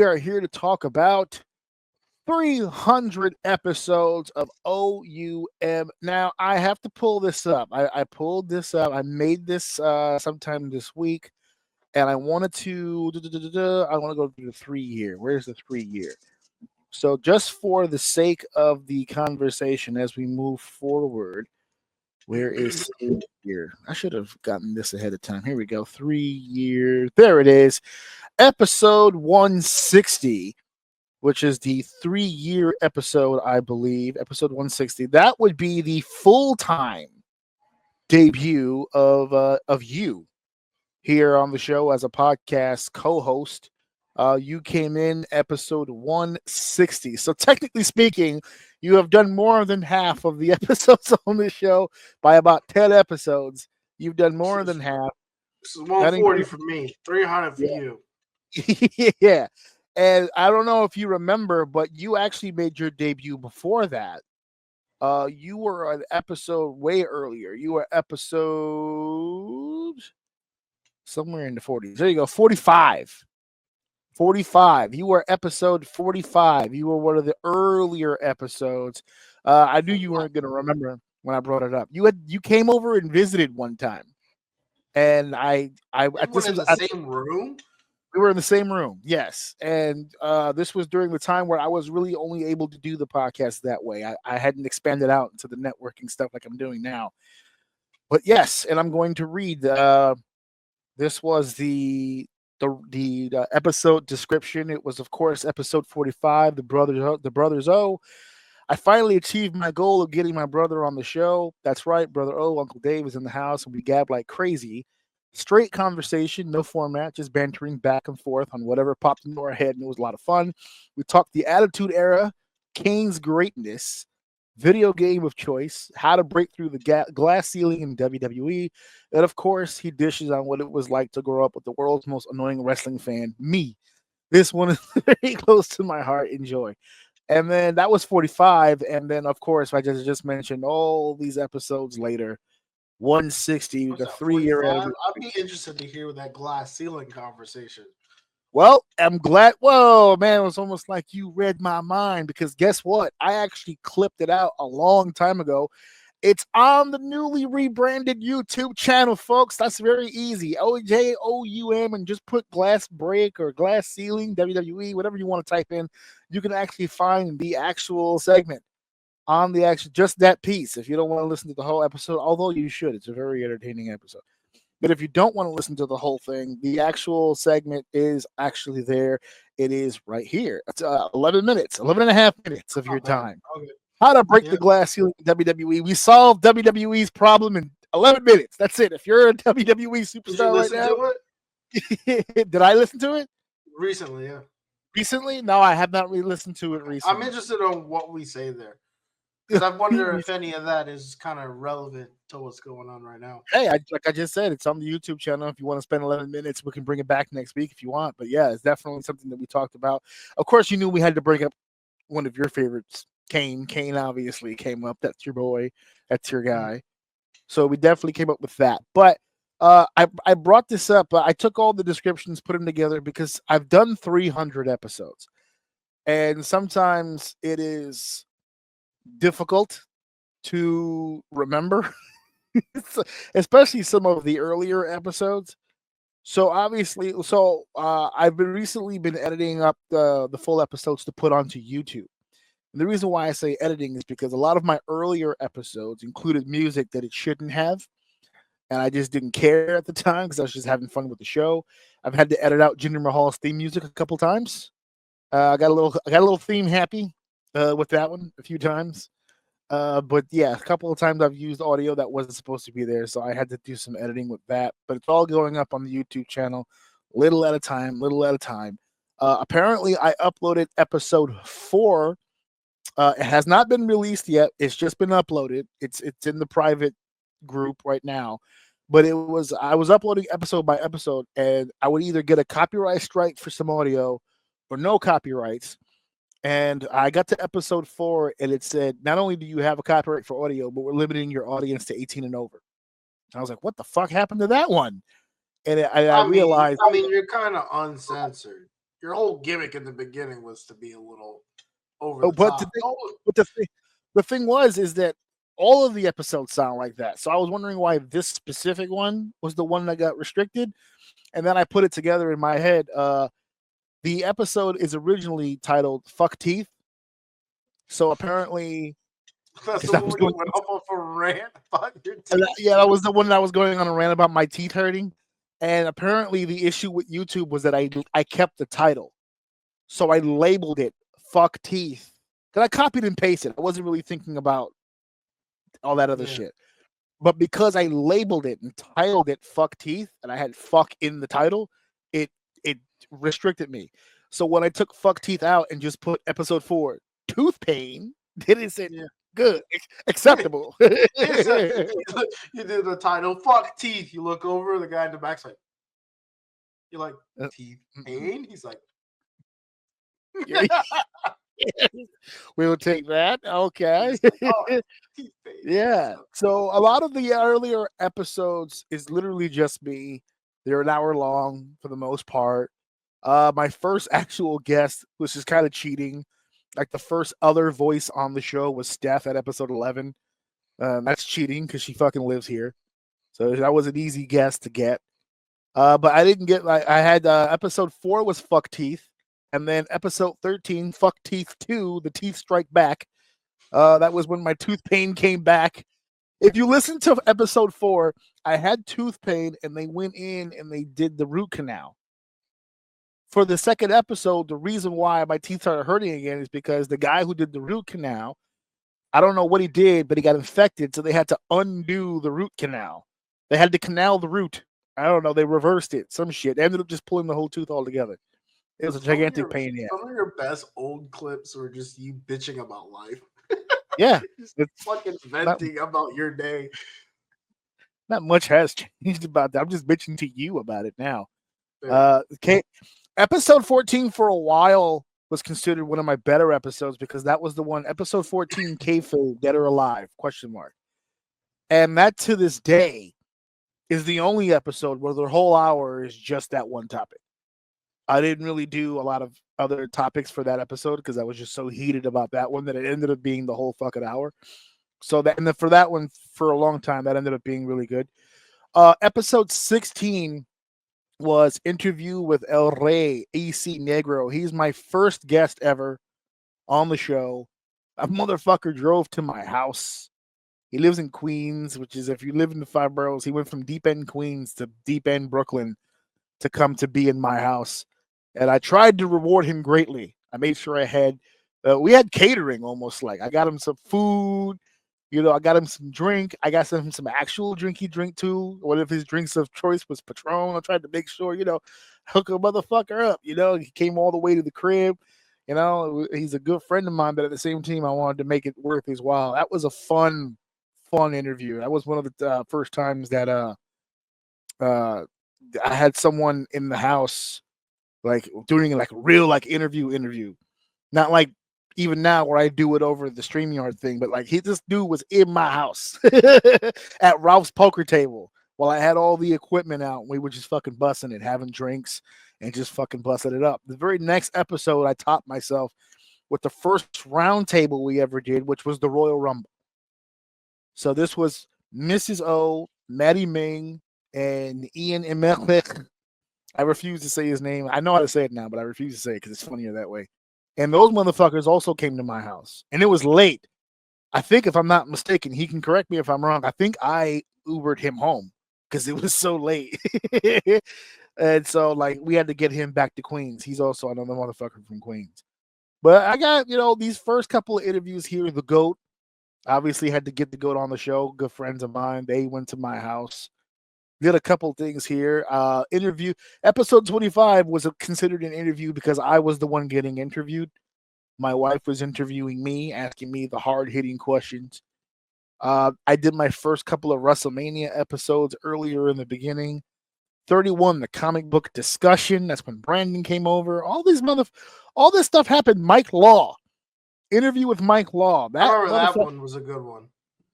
We are here to talk about 300 episodes of OUM. Now, I have to pull this up. I pulled this up. I made this sometime this week, and I wanted to. I want to go through the 3 year. Where's the 3 year? So, just for the sake of the conversation as we move forward, where is it here? I should have gotten this ahead of time. Here we go. 3 years. There it is. Episode 160, which is the 3 year episode, I believe. Episode 160. That would be the full time debut of you here on the show as a podcast co-host. You came in episode 160. So technically speaking, you have done more than half of the episodes on the show by about 10 episodes. You've done more than half. This is 140 for me, 300 for you. Yeah. And I don't know if you remember, but you actually made your debut before that. You were an episode way earlier. You were episode somewhere in the 40s. There you go, 45. 45. You were episode 45. You were one of the earlier episodes. I knew you weren't going to remember when I brought it up. You came over and visited one time, and this was the same room. We were in the same room, yes. And this was during the time where I was really only able to do the podcast that way. I hadn't expanded out into the networking stuff like I'm doing now. But yes, and I'm going to read. This was the episode description. It was, of course, episode 45. The brothers O. I finally achieved my goal of getting my brother on the show. That's right, brother O. Uncle Dave is in the house, and we gab like crazy. Straight conversation, no format, just bantering back and forth on whatever popped into our head, and it was a lot of fun. We talked the Attitude Era, Kane's greatness, video game of choice, how to break through the glass ceiling in WWE, and of course, he dishes on what it was like to grow up with the world's most annoying wrestling fan, me. This one is very close to my heart. Enjoy. And then that was 45, and then of course, I just mentioned all these episodes later. 160, the 3 year. I'd be interested to hear that glass ceiling conversation. Well, I'm glad. Whoa, man, it was almost like you read my mind, because guess what? I actually clipped it out a long time ago. It's on the newly rebranded YouTube channel, folks. That's very easy. OJOUM, and just put glass break or glass ceiling, WWE, whatever you want to type in. You can actually find the actual segment on the action, just that piece. If you don't want to listen to the whole episode, although you should, it's a very entertaining episode. But if you don't want to listen to the whole thing, the actual segment is actually there. It is right here. It's 11 minutes, 11 and a half minutes of your time. Okay. How to break the glass ceiling in WWE. We solved WWE's problem in 11 minutes. That's it. If you're a WWE superstar right now, did I listen to it? Recently, yeah. Recently? No, I have not really listened to it recently. I'm interested on what we say there. Because I wonder if any of that is kind of relevant to what's going on right now. Hey, like I just said, it's on the YouTube channel. If you want to spend 11 minutes, we can bring it back next week if you want. But yeah, it's definitely something that we talked about. Of course, you knew we had to bring up one of your favorites, Kane. Kane obviously came up. That's your boy. That's your guy. So we definitely came up with that. But I brought this up. I took all the descriptions, put them together, because I've done 300 episodes. And sometimes it is difficult to remember, especially some of the earlier episodes. So obviously, I've recently been editing up the full episodes to put onto YouTube. And the reason why I say editing is because a lot of my earlier episodes included music that it shouldn't have, and I just didn't care at the time because I was just having fun with the show. I've had to edit out Jinder Mahal's theme music a couple times. I got a little theme happy with that one a few times. But yeah, a couple of times I've used audio that wasn't supposed to be there, so I had to do some editing with that. But it's all going up on the YouTube channel, little at a time. Apparently, I uploaded episode 4. It has not been released yet. It's just been uploaded. It's in the private group right now. But I was uploading episode by episode, and I would either get a copyright strike for some audio or no copyrights. And I got to episode 4, and it said, not only do you have a copyright for audio, but we're limiting your audience to 18 and over. And I was like, what the fuck happened to that one? And I realized... I mean, you're kind of uncensored. your whole gimmick in the beginning was to be a little over Oh, the top. but the thing was is that all of the episodes sound like that. So I was wondering why this specific one was the one that got restricted, and then I put it together in my head. The episode is originally titled "Fuck Teeth," so apparently, That's because the I one was when you going, went off a rant about your teeth. yeah, that was the one that I was going on a rant about my teeth hurting, and apparently the issue with YouTube was that I kept the title, so I labeled it "Fuck Teeth." Because I copied and pasted. I wasn't really thinking about all that other shit. But because I labeled it and titled it "Fuck Teeth" and I had "fuck" in the title, it restricted me. So when I took "Fuck Teeth" out and just put episode 4 "Tooth Pain," then it said good, acceptable. You did the title "Fuck Teeth." You look over, the guy in the back's like, "You're like teeth pain." He's like, We'll take that. Okay. like, "Oh, teeth pain." Yeah. So a lot of the earlier episodes is literally just me. They're an hour long for the most part. My first actual guest, which is kind of cheating, like the first other voice on the show was Steph at episode 11. That's cheating because she fucking lives here. So that was an easy guess to get. But I didn't get like I had episode 4 was Fuck Teeth, and then episode 13 Fuck Teeth 2, The Teeth Strike Back. That was when my tooth pain came back. If you listen to episode 4, I had tooth pain and they went in and they did the root canal. For the second episode, the reason why my teeth started hurting again is because the guy who did the root canal, I don't know what he did, but he got infected, so they had to undo the root canal. They had to canal the root. I don't know. They reversed it. Some shit. They ended up just pulling the whole tooth all together. It was a gigantic pain. Yeah. Some of your best old clips were just you bitching about life. Yeah. Just fucking venting about your day. Not much has changed about that. I'm just bitching to you about it now. Yeah. Okay. Episode 14 for a while was considered one of my better episodes because that was the one, episode 14, Kayfabe, Dead or Alive, question mark. And that to this day is the only episode where the whole hour is just that one topic. I didn't really do a lot of other topics for that episode because I was just so heated about that one that it ended up being the whole fucking hour. So that, and then for that one, for a long time, that ended up being really good. Episode 16 was interview with El Rey AC Negro. He's my first guest ever on the show. A motherfucker drove to my house. He lives in Queens, which is, if you live in the 5 boroughs, he went from deep end Queens to deep end Brooklyn to come to be in my house. And I tried to reward him greatly. I made sure I had, we had catering almost like. I got him some food. You know, I got him some drink. I got him some actual drink he drink too. One of his drinks of choice was Patron. I tried to make sure, you know, hook a motherfucker up. You know, he came all the way to the crib. You know, he's a good friend of mine, but at the same time, I wanted to make it worth his while. That was a fun interview. That was one of the first times that I had someone in the house like doing like real like interview, not like even now where I do it over the StreamYard thing, but like this dude was in my house at Ralph's poker table while I had all the equipment out. We were just fucking busting it, having drinks and just fucking busting it up. The very next episode, I topped myself with the first round table we ever did, which was the Royal Rumble. So this was Mrs. O, Maddie Ming, and Ian Emerich. I refuse to say his name. I know how to say it now, but I refuse to say it because it's funnier that way. And those motherfuckers also came to my house. And it was late. I think, if I'm not mistaken, he can correct me if I'm wrong. I think I Ubered him home because it was so late. And so, like, we had to get him back to Queens. He's also another motherfucker from Queens. But I got, you know, these first couple of interviews here, the GOAT. Obviously had to get the GOAT on the show. Good friends of mine. They went to my house. Did a couple things here. Interview episode 25 was considered an interview because I was the one getting interviewed. My wife was interviewing me, asking me the hard-hitting questions. I did my first couple of WrestleMania episodes earlier in the beginning. 31, the comic book discussion. That's when Brandon came over. All this stuff happened. Mike Law. Interview with Mike Law. I remember that one was a good one.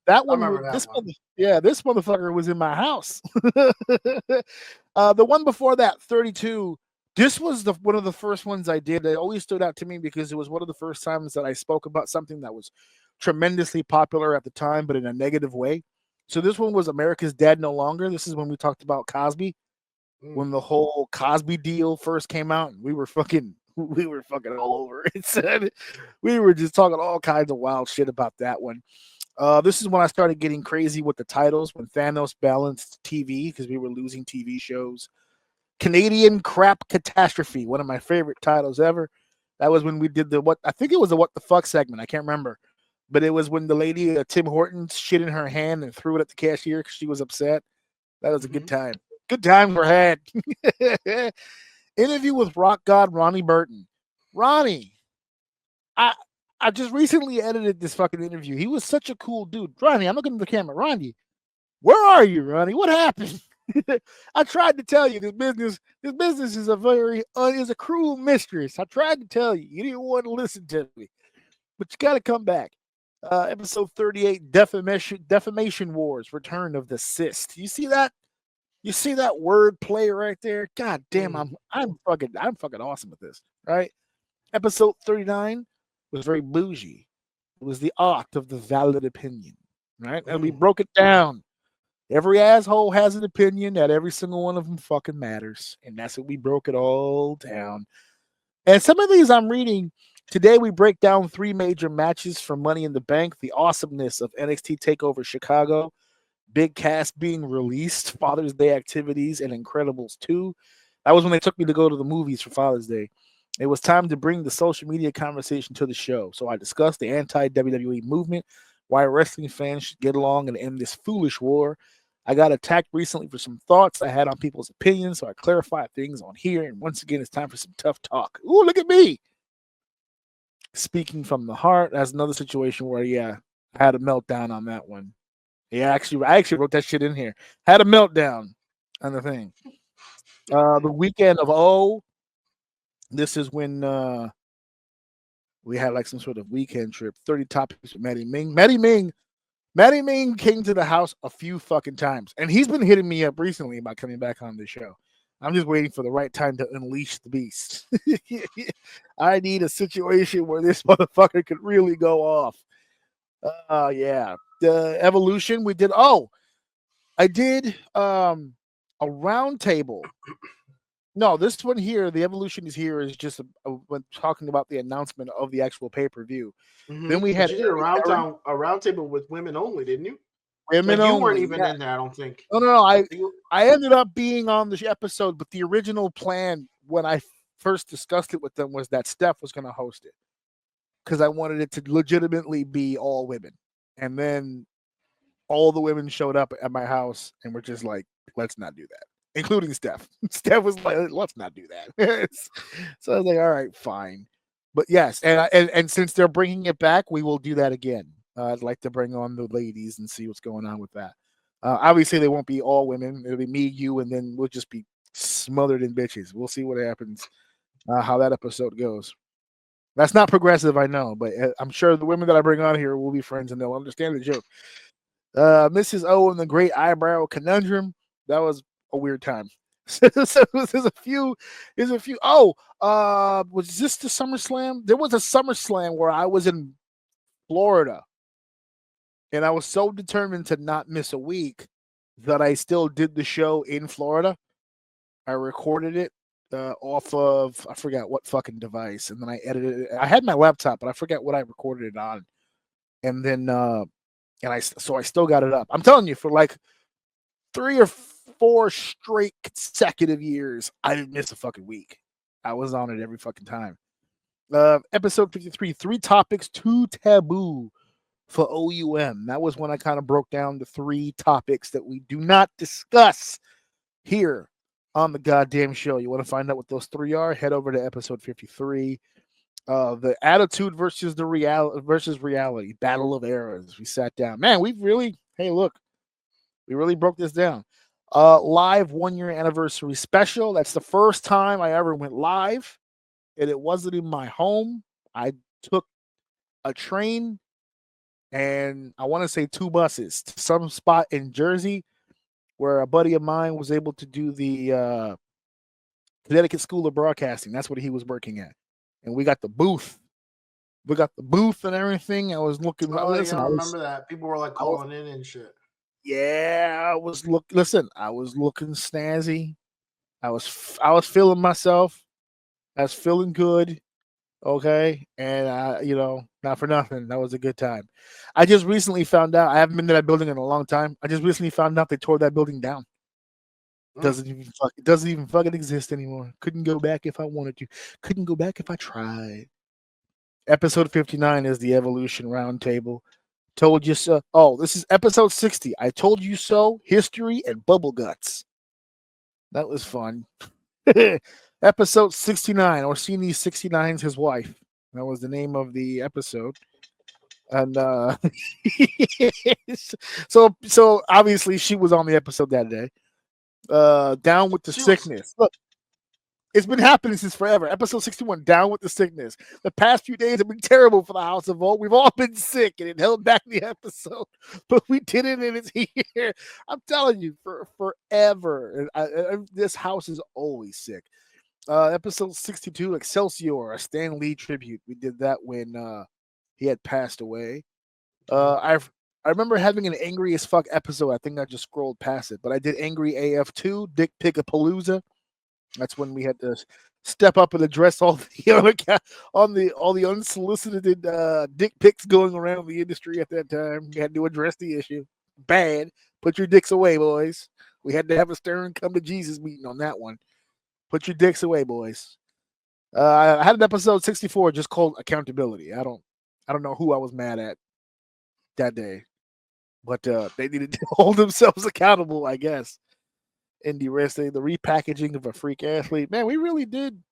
That one, this motherfucker was in my house. The one before that, 32, This was one of the first ones I did. It always stood out to me because it was one of the first times that I spoke about something that was tremendously popular at the time, but in a negative way. So this one was America's Dad No Longer. This is when we talked about Cosby, when the whole Cosby deal first came out, and we were fucking all over it. Said we were just talking all kinds of wild shit about that one. This is when I started getting crazy with the titles when Thanos balanced TV because we were losing TV shows. Canadian Crap Catastrophe, one of my favorite titles ever. That was when we did the what I think it was the what the fuck segment. I can't remember, but it was when the lady Tim Hortons shit in her hand and threw it at the cashier because she was upset. That was a good time. Good times were had. Interview with rock god Ronnie Burton. Ronnie, I just recently edited this fucking interview. He was such a cool dude. Ronnie, I'm looking at the camera. Ronnie, where are you, Ronnie? What happened? I tried to tell you this business is a cruel mistress. I tried to tell you. You didn't want to listen to me. But you gotta come back. Episode 38, Defamation Wars, Return of the Cyst. You see that? You see that word play right there? God damn, I'm fucking awesome at this, right? Episode 39 was very bougie. It was the art of the valid opinion, right? And we broke it down. Every asshole has an opinion that every single one of them fucking matters. And that's what we broke it all down. And some of these I'm reading today, we break down 3 major matches for Money in the Bank, the awesomeness of NXT TakeOver Chicago, big cast being released, Father's Day activities, and Incredibles 2. That was when they took me to go to the movies for Father's Day. It was time to bring the social media conversation to the show. So I discussed the anti-WWE movement, why wrestling fans should get along and end this foolish war. I got attacked recently for some thoughts I had on people's opinions, so I clarified things on here. And once again, it's time for some tough talk. Ooh, look at me. Speaking from the heart. That's another situation where, yeah, I had a meltdown on that one. Yeah, I actually wrote that shit in here. Had a meltdown on the thing. The weekend of O. This is when we had like some sort of weekend trip. 30 topics with Maddie Ming. Maddie Ming came to the house a few fucking times, and he's been hitting me up recently about coming back on the show. I'm just waiting for the right time to unleash the beast. I need a situation where this motherfucker could really go off. Yeah. The evolution we did. Oh, I did a round table. No, this one here, the evolution is here is just when talking about the announcement of the actual pay-per-view. Then we had you did a round table with women only, didn't you? women like you only. weren't even in there, I don't think. No. I ended up being on the episode, but the original plan when I first discussed it with them was that Steph was going to host it because I wanted it to legitimately be all women. And then all the women showed up at my house and were just like, let's not do that, including Steph. Steph was like, let's not do that. So I was like, all right, fine. But yes, and since they're bringing it back, we will do that again. I'd like to bring on the ladies and see what's going on with that. Obviously, they won't be all women. It'll be me, you, and then we'll just be smothered in bitches. We'll see what happens, how that episode goes. That's not progressive, I know, but I'm sure the women that I bring on here will be friends and they'll understand the joke. Mrs. O and the Great Eyebrow Conundrum. That was a weird time. So there's a few. Oh, was this the SummerSlam? There was a SummerSlam where I was in Florida, and I was so determined to not miss a week that I still did the show in Florida. I recorded it off of I forgot what fucking device, and then I edited it. I had my laptop, but I forget what I recorded it on, and then I still got it up. I'm telling you, for like 3 or 4 straight consecutive years, I didn't miss a fucking week. I was on it every fucking time. Episode 53, 3 topics, 2 taboo for OUM. That was when I kind of broke down the 3 topics that we do not discuss here on the goddamn show. You want to find out what those 3 are? Head over to episode 53. The attitude versus the reality, battle of eras. We sat down. Man, we really broke this down. Live 1-year anniversary special. That's the first time I ever went live, and it wasn't in my home. I took a train and I want to say 2 buses to some spot in Jersey where a buddy of mine was able to do the Connecticut School of Broadcasting. That's what he was working at. And we got the booth. We got the booth and everything. I was looking. Oh, Listen, yeah, I remember that. People were like calling in and shit. Yeah, I was Listen, I was looking snazzy. I was feeling myself. I was feeling good. Okay, and not for nothing, that was a good time. I just recently found out. I haven't been to that building in a long time. I just recently found out they tore that building down. It doesn't even fucking exist anymore. Couldn't go back if I wanted to. Couldn't go back if I tried. Episode 59 is the Evolution Roundtable. Told you so. Oh, this is episode 60. I told you so. History and bubble guts. That was fun. Episode 69. Orsini 69's his wife. That was the name of the episode. And so obviously she was on the episode that day. Down with the sickness. Look, it's been happening since forever. Episode 61, down with the sickness. The past few days have been terrible for the House of Vote. We've all been sick, and it held back the episode, but we did it, and it's here. I'm telling you, for forever. This house is always sick. Episode 62, Excelsior, a Stan Lee tribute. We did that when he had passed away. I remember having an angry as fuck episode. I think I just scrolled past it, but I did Angry AF2, Dick Pick-a-Palooza. That's when we had to step up and address all the unsolicited dick pics going around the industry at that time. We had to address the issue. Bad. Put your dicks away, boys. We had to have a stern come to Jesus meeting on that one. Put your dicks away, boys. I had an episode 64 just called Accountability. I don't know who I was mad at that day, but they needed to hold themselves accountable, I guess. Indie wrestling, the repackaging of a freak athlete. Man, we really did.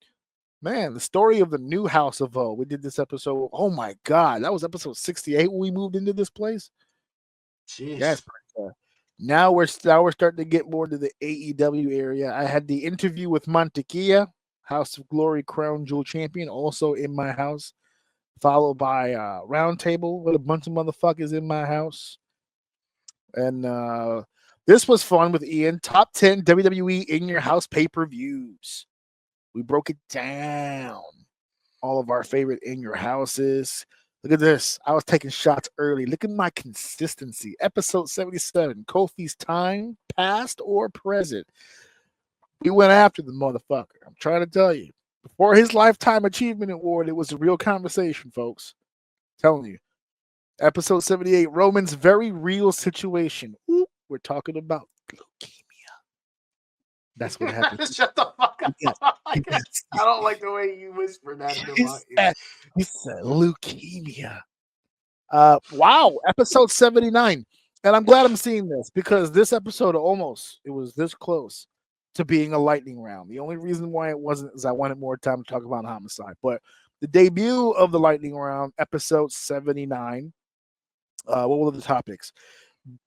Man, the story of the new House of O. We did this episode. Oh my God, that was episode 68 when we moved into this place. Jeez. That's pretty cool. Now we're starting to get more into the AEW area. I had the interview with Montequilla, House of Glory Crown Jewel Champion, also in my house, followed by Roundtable with a bunch of motherfuckers in my house. And this was fun with Ian. Top 10 WWE in your house pay-per-views. We broke it down. All of our favorite in your houses. Look at this. I was taking shots early. Look at my consistency. Episode 77. Kofi's time, past or present. We went after the motherfucker. I'm trying to tell you. Before his Lifetime Achievement Award, it was a real conversation, folks. I'm telling you. Episode 78. Roman's very real situation. Ooh, we're talking about leukemia. That's what happened. Shut the fuck up. I don't like the way you whispered that. He said leukemia. Wow, episode 79. And I'm glad I'm seeing this because this episode it was this close to being a lightning round. The only reason why it wasn't is I wanted more time to talk about Homicide. But the debut of the lightning round, episode 79. What were the topics?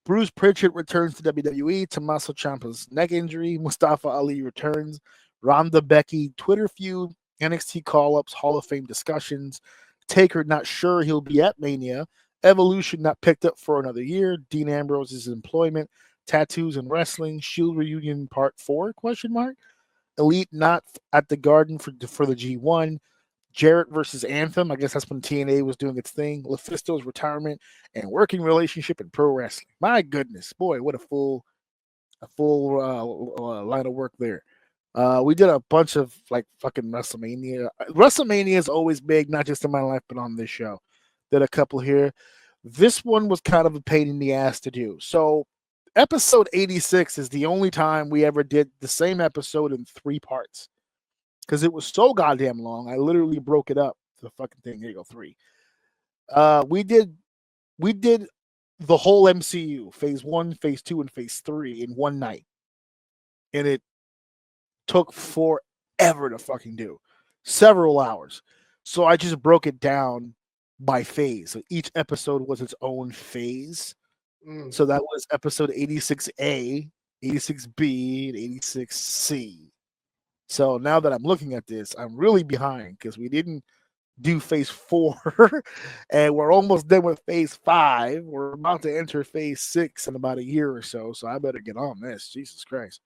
Bruce Pritchard returns to WWE. Tommaso Ciampa's neck injury. Mustafa Ali returns. Ronda Becky Twitter feud. NXT call-ups. Hall of Fame discussions. Taker not sure he'll be at Mania. Evolution not picked up for another year. Dean Ambrose's employment. Tattoos and wrestling. Shield reunion part 4? ? Elite not at the Garden for the G1. Jarrett versus Anthem. I guess that's when TNA was doing its thing. Lufisto's retirement and working relationship in pro wrestling. My goodness, boy, what a full line of work there. We did a bunch of like fucking WrestleMania. WrestleMania is always big, not just in my life, but on this show. Did a couple here. This one was kind of a pain in the ass to do. So episode 86 is the only time we ever did the same episode in 3 parts. Because it was so goddamn long, I literally broke it up. The fucking thing. Here you go, 3. We did the whole MCU, phase 1, phase 2, and phase 3 in one night. And it took forever to fucking do. Several hours. So I just broke it down by phase. So each episode was its own phase. So that was episode 86A, 86B, and 86C. So now that I'm looking at this, I'm really behind because we didn't do phase 4 and we're almost done with phase 5. We're about to enter phase 6 in about a year or so. So I better get on this. Jesus Christ.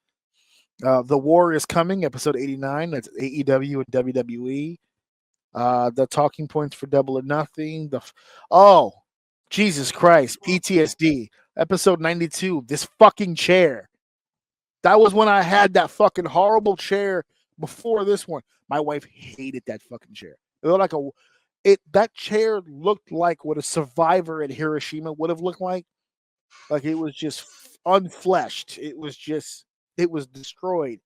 The War is Coming, episode 89. That's AEW and WWE. The talking points for Double or Nothing. Oh, Jesus Christ, PTSD. Episode 92. This fucking chair. That was when I had that fucking horrible chair before this one. My wife hated that fucking chair. It looked like that chair looked like what a survivor at Hiroshima would have looked like. Like it was just unfleshed. It was destroyed.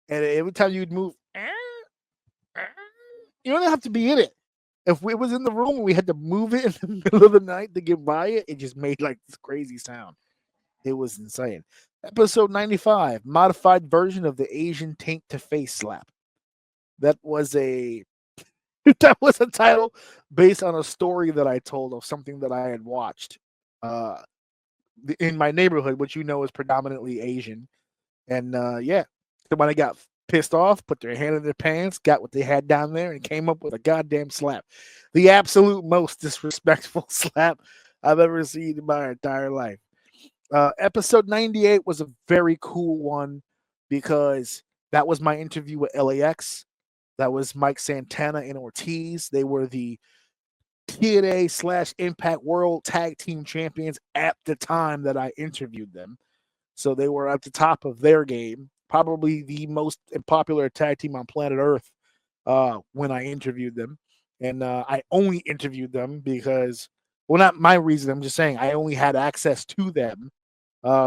And every time you'd move, you don't have to be in it. If it was in the room and we had to move it in the middle of the night to get by it, it just made like this crazy sound. It was insane. Episode 95, modified version of the Asian taint to face slap. That was a title based on a story that I told of something that I had watched in my neighborhood, which is predominantly Asian. And yeah, somebody got pissed off, put their hand in their pants, got what they had down there, and came up with a goddamn slap. The absolute most disrespectful slap I've ever seen in my entire life. Episode 98 was a very cool one because that was my interview with LAX. That was Mike Santana and Ortiz. They were the TNA / Impact World Tag Team Champions at the time that I interviewed them. So they were at the top of their game, probably the most popular tag team on planet Earth when I interviewed them. And I only interviewed them because, well, not my reason. I'm just saying I only had access to them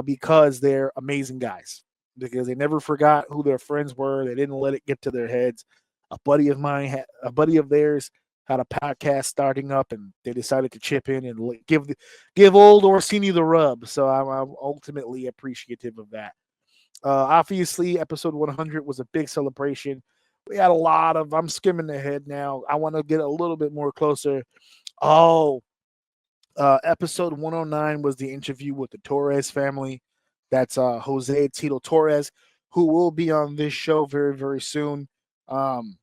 because they're amazing guys. Because they never forgot who their friends were. They didn't let it get to their heads. A buddy of theirs had a podcast starting up, and they decided to chip in and give old Orsini the rub. So I'm ultimately appreciative of that. Obviously, episode 100 was a big celebration. We had a lot of. I'm skimming ahead now. I want to get a little bit more closer. Oh, episode 109 was the interview with the Torres family. That's Jose Tito Torres, who will be on this show very, very soon.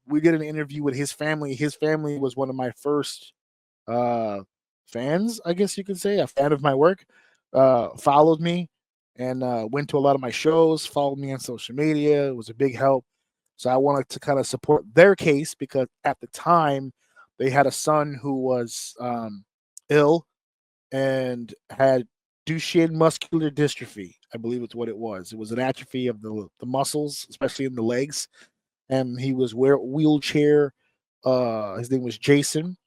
We did an interview with his family. His family was one of my first fans, I guess you could say, a fan of my work. Followed me and went to a lot of my shows, followed me on social media. It was a big help. So I wanted to kind of support their case because at the time they had a son who was ill and had Duchenne muscular dystrophy. I believe it's what it was. It was an atrophy of the muscles, especially in the legs. And he was wheelchair. His name was Jason,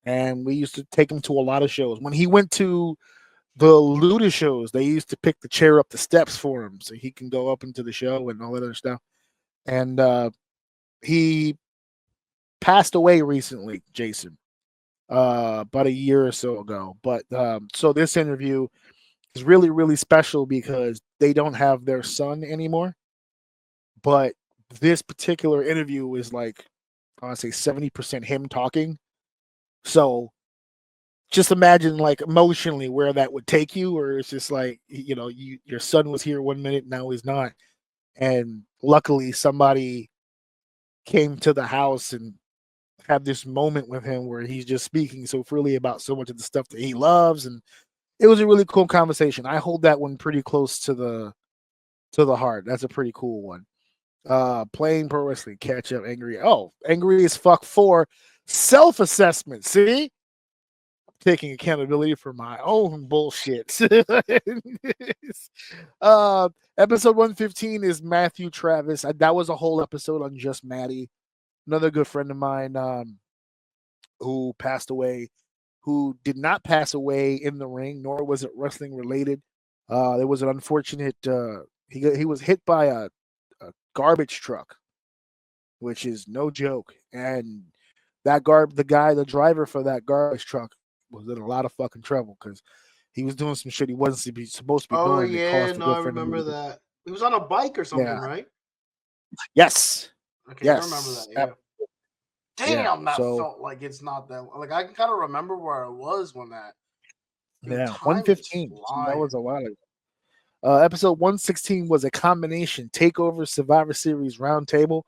and we used to take him to a lot of shows. When he went to the Luda shows, they used to pick the chair up the steps for him so he can go up into the show and all that other stuff. And he passed away recently, Jason, about a year or so ago. But so this interview is really, really special because they don't have their son anymore. But this particular interview is like, I want to say 70% him talking. So just imagine like emotionally where that would take you, or it's just like, your son was here 1 minute, now he's not. And luckily somebody came to the house and had this moment with him where he's just speaking so freely about so much of the stuff that he loves. And it was a really cool conversation. I hold that one pretty close to the heart. That's a pretty cool one. Playing pro wrestling, catch up, angry as fuck 4 self-assessment. See, taking accountability for my own bullshit. Episode 115 is Matthew Travis. That was a whole episode on just Maddie, another good friend of mine who passed away, who did not pass away in the ring, nor was it wrestling related. There was an unfortunate he was hit by a garbage truck, which is no joke. And the driver for that garbage truck was in a lot of fucking trouble because he was doing some shit he wasn't supposed to be Oh doing. yeah, no, I remember that. He was on a bike or something, Yeah. right? Yes. Okay, Yes. I remember that. Yeah. Yeah. Damn, that So felt like it's not that. Like I can kind of remember where I was when that. Dude, time is 115. That was flying. a while ago. Episode 116 was a combination takeover Survivor Series roundtable.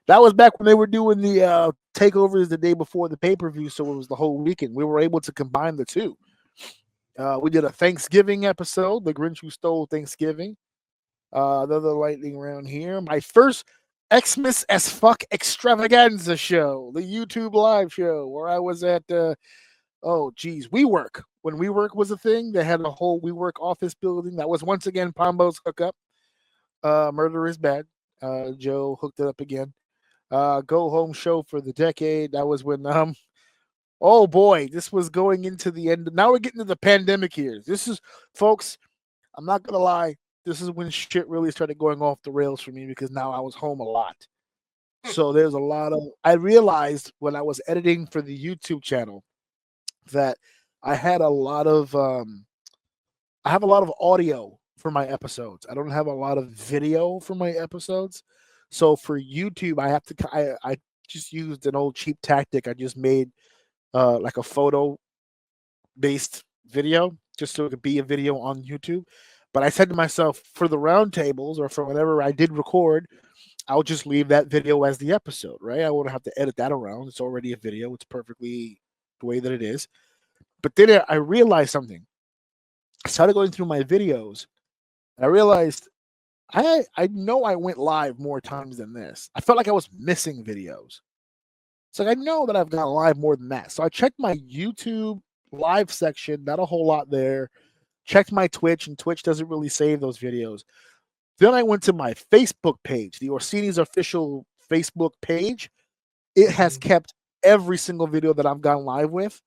That was back when they were doing the takeovers the day before the pay-per-view, so it was the whole weekend. We were able to combine the two. We did a Thanksgiving episode, The Grinch Who Stole Thanksgiving. Another lightning round here. My first Xmas as fuck extravaganza show, the YouTube live show where I was at WeWork. When WeWork was a thing, they had a whole WeWork office building. That was once again Pombo's hookup. Murder is bad. Joe hooked it up again. Go home show for the decade. That was when oh boy, this was going into the end. Now we're getting to the pandemic years. This is, folks, I'm not gonna lie. This is when shit really started going off the rails for me because now I was home a lot. So there's a lot of. I realized when I was editing for the YouTube channel that I had a lot of. I have a lot of audio for my episodes. I don't have a lot of video for my episodes. So for YouTube, I have to. I just used an old cheap tactic. I just made like a photo based video just so it could be a video on YouTube. But I said to myself, for the roundtables or for whatever I did record, I'll just leave that video as the episode, right? I won't have to edit that around. It's already a video. It's perfectly the way that it is. But then I realized something. I started going through my videos and I realized I know I went live more times than this. I felt like I was missing videos. It's like I know that I've gone live more than that. So I checked my YouTube live section, not a whole lot there. Checked my Twitch, and Twitch doesn't really save those videos. Then I went to my Facebook page, the Orsini's official Facebook page. It has kept every single video that I've gone live with.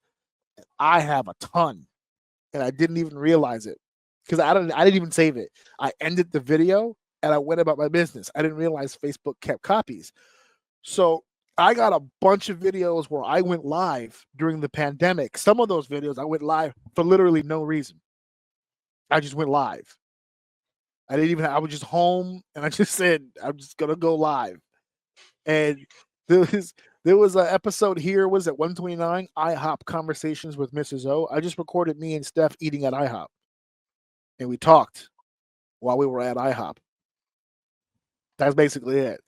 I have a ton, and I didn't even realize it because I didn't even save it. I ended the video and I went about my business. I didn't realize Facebook kept copies. So I got a bunch of videos where I went live during the pandemic. Some of those videos I went live for literally no reason. I just went live. I was just home and I just said, I'm just going to go live. And there was an episode here, was it 129, IHOP Conversations with Mrs. O. I just recorded me and Steph eating at IHOP. And we talked while we were at IHOP. That's basically it.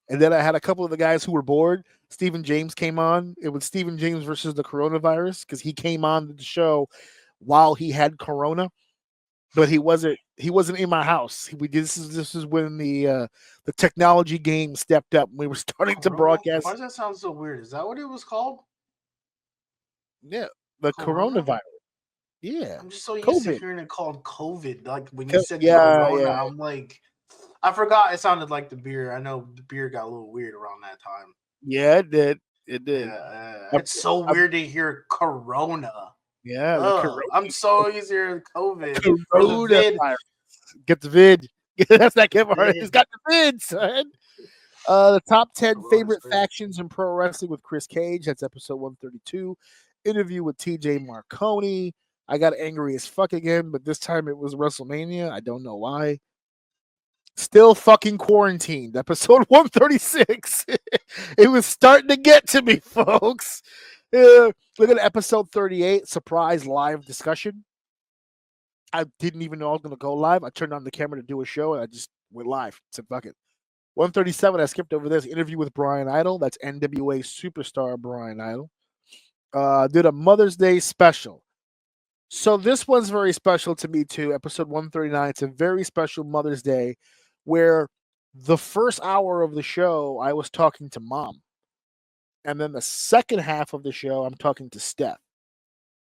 And then I had a couple of the guys who were bored. Stephen James came on. It was Stephen James versus the coronavirus because he came on the show while he had corona. But he wasn't in my house. This is when the technology game stepped up. We were starting to broadcast. Why does that sound so weird? Is that what it was called? Yeah, the coronavirus. Yeah, I'm just so used to COVID. hearing it called COVID. Like when you said Corona, I'm like, I forgot it sounded like the beer. I know the beer got a little weird around that time. Yeah, it did. It did. It's so weird to hear Corona. Yeah, I'm so used to hearing COVID. Coronavirus. Get the vid. That's that Kevin Hart. He's got the vid, son. The top 10 favorite factions in pro wrestling with Chris Cage. That's episode 132. Interview with TJ Marconi. I got angry as fuck again, but this time it was WrestleMania. I don't know why. Still fucking quarantined. Episode 136. It was starting to get to me, folks. Look at episode 38. Surprise live discussion. I didn't even know I was going to go live. I turned on the camera to do a show and I just went live. Said, fuck it. 137, I skipped over this. Interview with Brian Idol. That's NWA superstar Brian Idol. Did a Mother's Day special. So this one's very special to me too. Episode 139. It's a very special Mother's Day where the first hour of the show, I was talking to Mom. And then the second half of the show, I'm talking to Steph.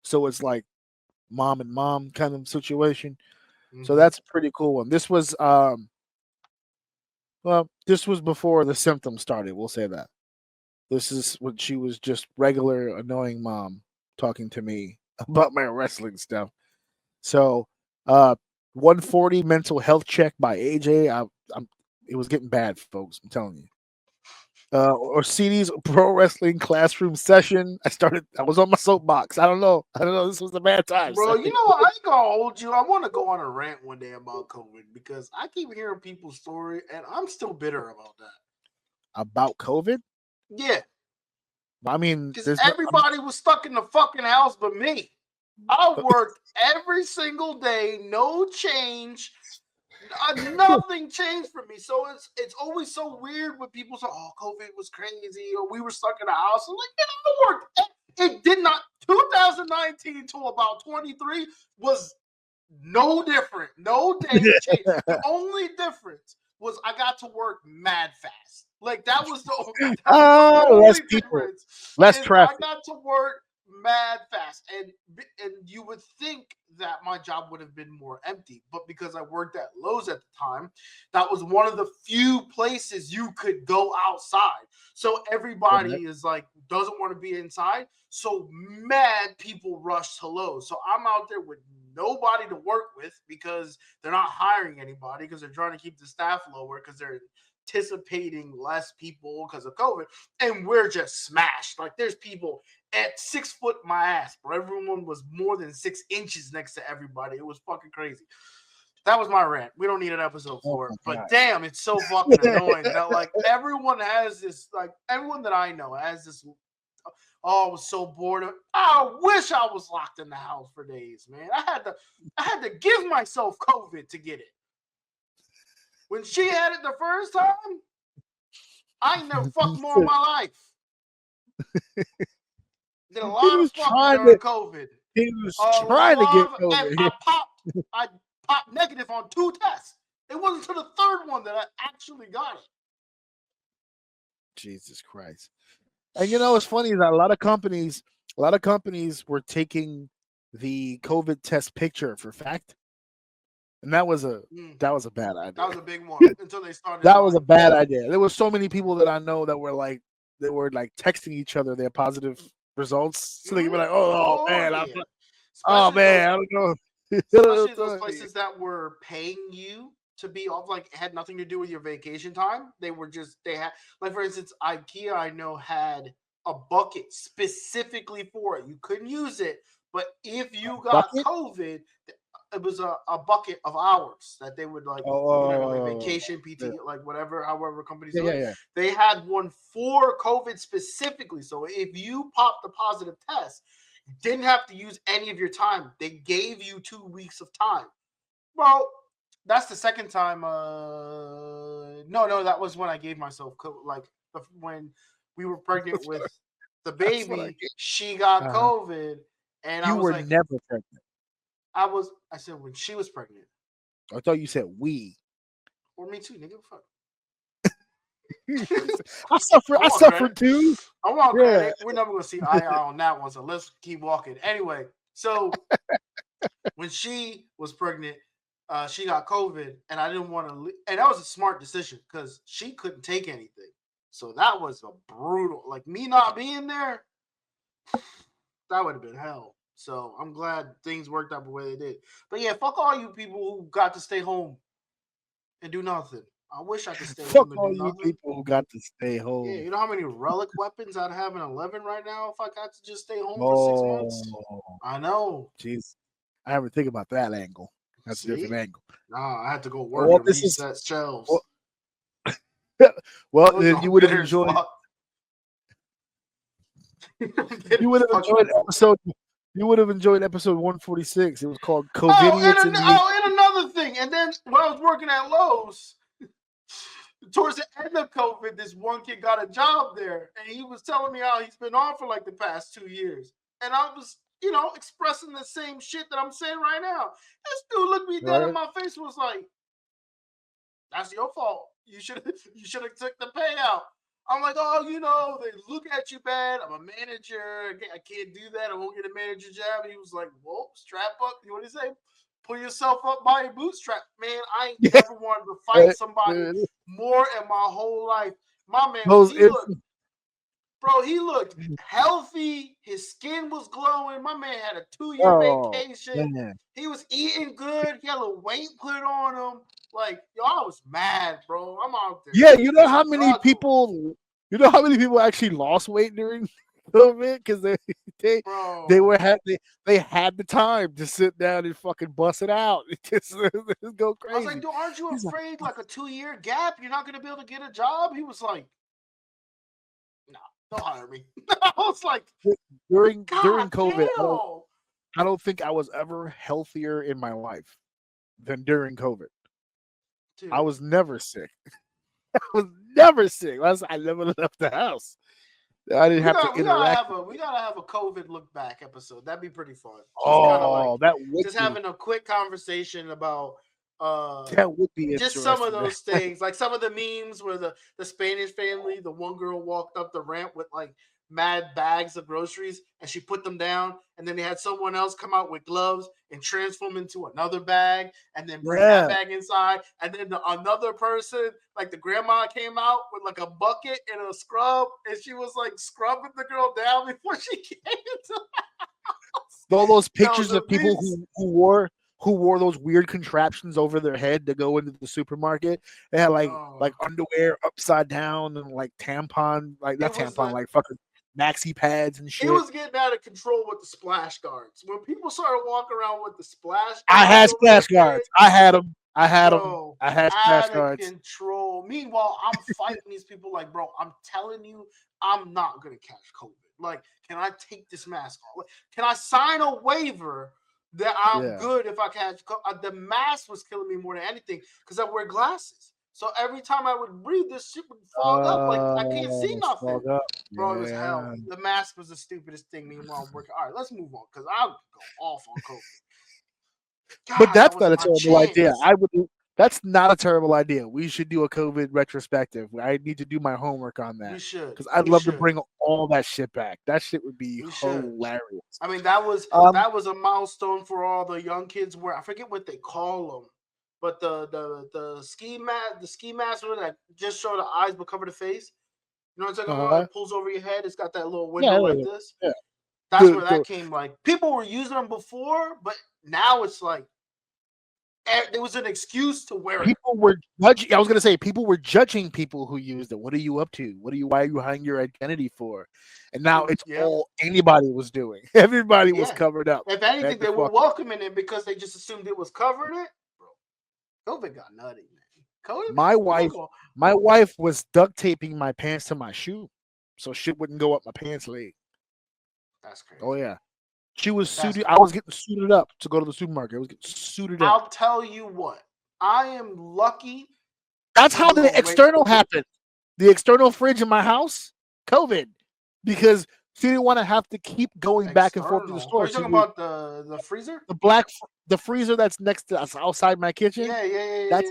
So it's like mom and mom kind of situation. Mm-hmm. So that's a pretty cool one. This was this was before the symptoms started. We'll say that. This is when she was just regular annoying mom talking to me about my wrestling stuff. So 140 mental health check by AJ. It was getting bad, folks. I'm telling you. Orsini's pro wrestling classroom session. I was on my soapbox. I don't know. This was a bad time. Bro, you know what? I ain't gonna hold you. I want to go on a rant one day about COVID because I keep hearing people's story and I'm still bitter about that. About COVID? Yeah. I mean, everybody was stuck in the fucking house but me. I worked every single day, no change. Nothing changed for me. So it's always so weird when people say, oh, COVID was crazy or we were stuck in the house. I'm like, I worked. It did not. 2019 to about 23 was No different. No day change. The only difference was I got to work mad fast. Like that was the only less people, difference. less Is I traffic. got to work mad fast, and you would think that my job would have been more empty, but because I worked at Lowe's at the time, that was one of the few places you could go outside. So everybody is like doesn't want to be inside. So mad people rush to Lowe's. So I'm out there with nobody to work with because they're not hiring anybody because they're trying to keep the staff lower because they're anticipating less people because of COVID. And we're just smashed. Like there's people at 6 foot my ass, bro. Everyone was more than 6 inches next to everybody. It was fucking crazy. That was my rant. We don't need an episode for it. But damn, it's so fucking annoying that like everyone has this, like everyone that I know has this. Oh, I was so bored. I wish I was locked in the house for days, man. I had to give myself COVID to get it. When she had it the first time, I ain't never fucked more in my life. Did a lot of fucking during COVID. He was trying to get COVID. I popped negative on 2 tests. It wasn't until the 3rd one that I actually got it. Jesus Christ. And you know what's funny is that a lot of companies were taking the COVID test picture for fact. And that was a bad idea. That was a big one until they started. That was a bad idea. There were so many people that I know that were like texting each other their positive results. So they could be like, oh man, yeah. I don't know. Especially those places that were paying you to be off, like it had nothing to do with your vacation time. They had, like for instance, IKEA I know had a bucket specifically for it. You couldn't use it, but if you got COVID, it was a bucket of hours that they would like, like vacation, PT, like whatever, however companies do it. They had one for COVID specifically. So if you popped the positive test, you didn't have to use any of your time. They gave you 2 weeks of time. Well, that's the second time. No, that was when I gave myself COVID. Like when we were pregnant with the baby, she got COVID, and I was were like, never pregnant. I said when she was pregnant. I thought you said we. Or me too, nigga. Fuck. I suffered too. I want credit. We're never gonna see eye on that one, so let's keep walking. Anyway, so when she was pregnant, she got COVID, and I didn't want to. And that was a smart decision because she couldn't take anything. So that was a brutal. Like me not being there, that would have been hell. So I'm glad things worked out the way they did. But yeah, fuck all you people who got to stay home and do nothing. I wish I could stay home and do nothing. Fuck all you people who got to stay home. Yeah, you know how many relic weapons I'd have in 11 right now if I got to just stay home for 6 months? I know. Jeez. I haven't think about that angle. That's a different angle. Nah, I had to go work and reset shelves. Well, you would have enjoyed. You would have enjoyed episode. You would have enjoyed episode 146. It was called COVID. And another thing. And then when I was working at Lowe's, towards the end of COVID, this one kid got a job there, and he was telling me how he's been on for like the past 2 years. And I was, expressing the same shit that I'm saying right now. This dude looked me dead in my face and was like, "That's your fault. You should have took the payout." I'm like, "Oh, they look at you bad. I'm a manager. I can't do that. I won't get a manager job." And he was like, "Whoa, strap up." What did he say? Pull yourself up by your bootstrap. Man, I ain't never wanted to fight somebody more in my whole life. My man, he looked healthy. His skin was glowing. My man had a 2-year vacation. Man. He was eating good. He had a little weight put on him. Like, I was mad, bro. I'm out there. Yeah, you know how many people actually lost weight during COVID because they had the time to sit down and fucking bust it out. Just go crazy. I was like, dude, aren't you afraid like a 2-year gap, you're not gonna be able to get a job? He was like, "No, don't hire me." I was like, during COVID, I don't think I was ever healthier in my life than during COVID. Dude. I was never sick. I was never sick. I never left the house. I didn't have to We gotta interact. have a COVID look back episode. That'd be pretty fun. Just kind of like Oh, that would just be having a quick conversation about that would be just some of interesting. those things, like some of the memes where the Spanish family, the one girl walked up the ramp with like mad bags of groceries and she put them down, and then they had someone else come out with gloves and transform into another bag and then bring that Yeah. bag inside, and then another person, like the grandma, came out with like a bucket and a scrub, and she was like scrubbing the girl down before she came into All those pictures the of people memes. who wore those weird contraptions over their head to go into the supermarket. They had like underwear upside down and like tampon, like not tampon, like fucking maxi pads and shit. It was getting out of control with the splash guards. When people started walking around with the splash guards, I had splash guards. I had them. I had them. bro, I had splash out of guards. control. Meanwhile, I'm fighting these people like, bro, I'm telling you, I'm not gonna catch COVID. Like, can I take this mask off? Can I sign a waiver that I'm good if I catch COVID? The mask was killing me more than anything because I wear glasses. So every time I would breathe, this shit would fog up. Like I can't see nothing. Bro, it was hell. The mask was the stupidest thing. Meanwhile, I'm working. All right, let's move on because I'll go off on COVID. God, but that's that not a was my terrible idea. chance. I would. That's not a terrible idea. We should do a COVID retrospective. I need to do my homework on that. We should because I'd love to bring all that shit back. That shit would be hilarious. I mean, that was a milestone for all the young kids. Where I forget what they call them, but the ski mask that just show the eyes but cover the face. You know what I'm talking about? It pulls over your head. It's got that little window like this. Yeah. That's where that came. Like people were using them before, but now it's like there was an excuse to wear it. People were judging. I was gonna say people were judging people who used it. What are you up to? Why are you hiding your identity for? And now it's all anybody was doing. Everybody was covered up. If anything, they were welcoming it because they just assumed it was covering it. Bro, COVID got nutty, man. COVID, my wife was duct taping my pants to my shoe, so shit wouldn't go up my pants leg. That's crazy. Oh yeah. She was suited. I was getting suited up to go to the supermarket. I was getting suited up. I'll tell you what. I am lucky. That's how the external happened. The external fridge in my house, COVID, because she didn't want to have to keep going back and forth to the store. Are you talking about the freezer? The freezer that's next to us outside my kitchen. Yeah.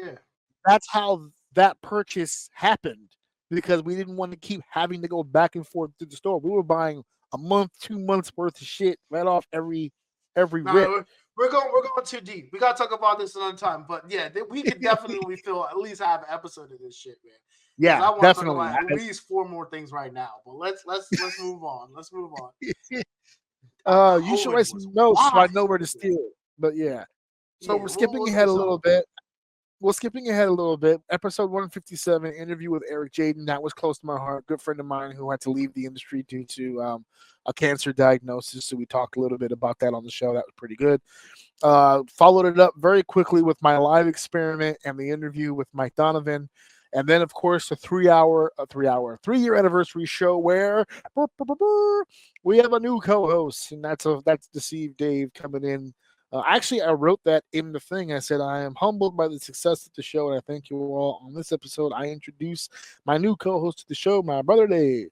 That's how that purchase happened because we didn't want to keep having to go back and forth to the store. We were buying a month, 2 months worth of shit right off every rip. We're going too deep. We gotta talk about this another time. But yeah, we could definitely feel at least have an episode of this shit, man. Yeah, I want definitely. to talk about at least 4 more things right now. But let's move on. Let's move on. You should write some notes so I know where to steal. But yeah. So we're skipping ahead a little bit. Episode 157, interview with Eric Jaden. That was close to my heart. Good friend of mine who had to leave the industry due to a cancer diagnosis. So we talked a little bit about that on the show. That was pretty good. Followed it up very quickly with my live experiment and the interview with Mike Donovan. And then, of course, a 3-year anniversary show where we have a new co-host, and that's Deceived Dave coming in. Actually, I wrote that in the thing. I said, I am humbled by the success of the show, and I thank you all. On this episode, I introduce my new co-host to the show, my brother Dave.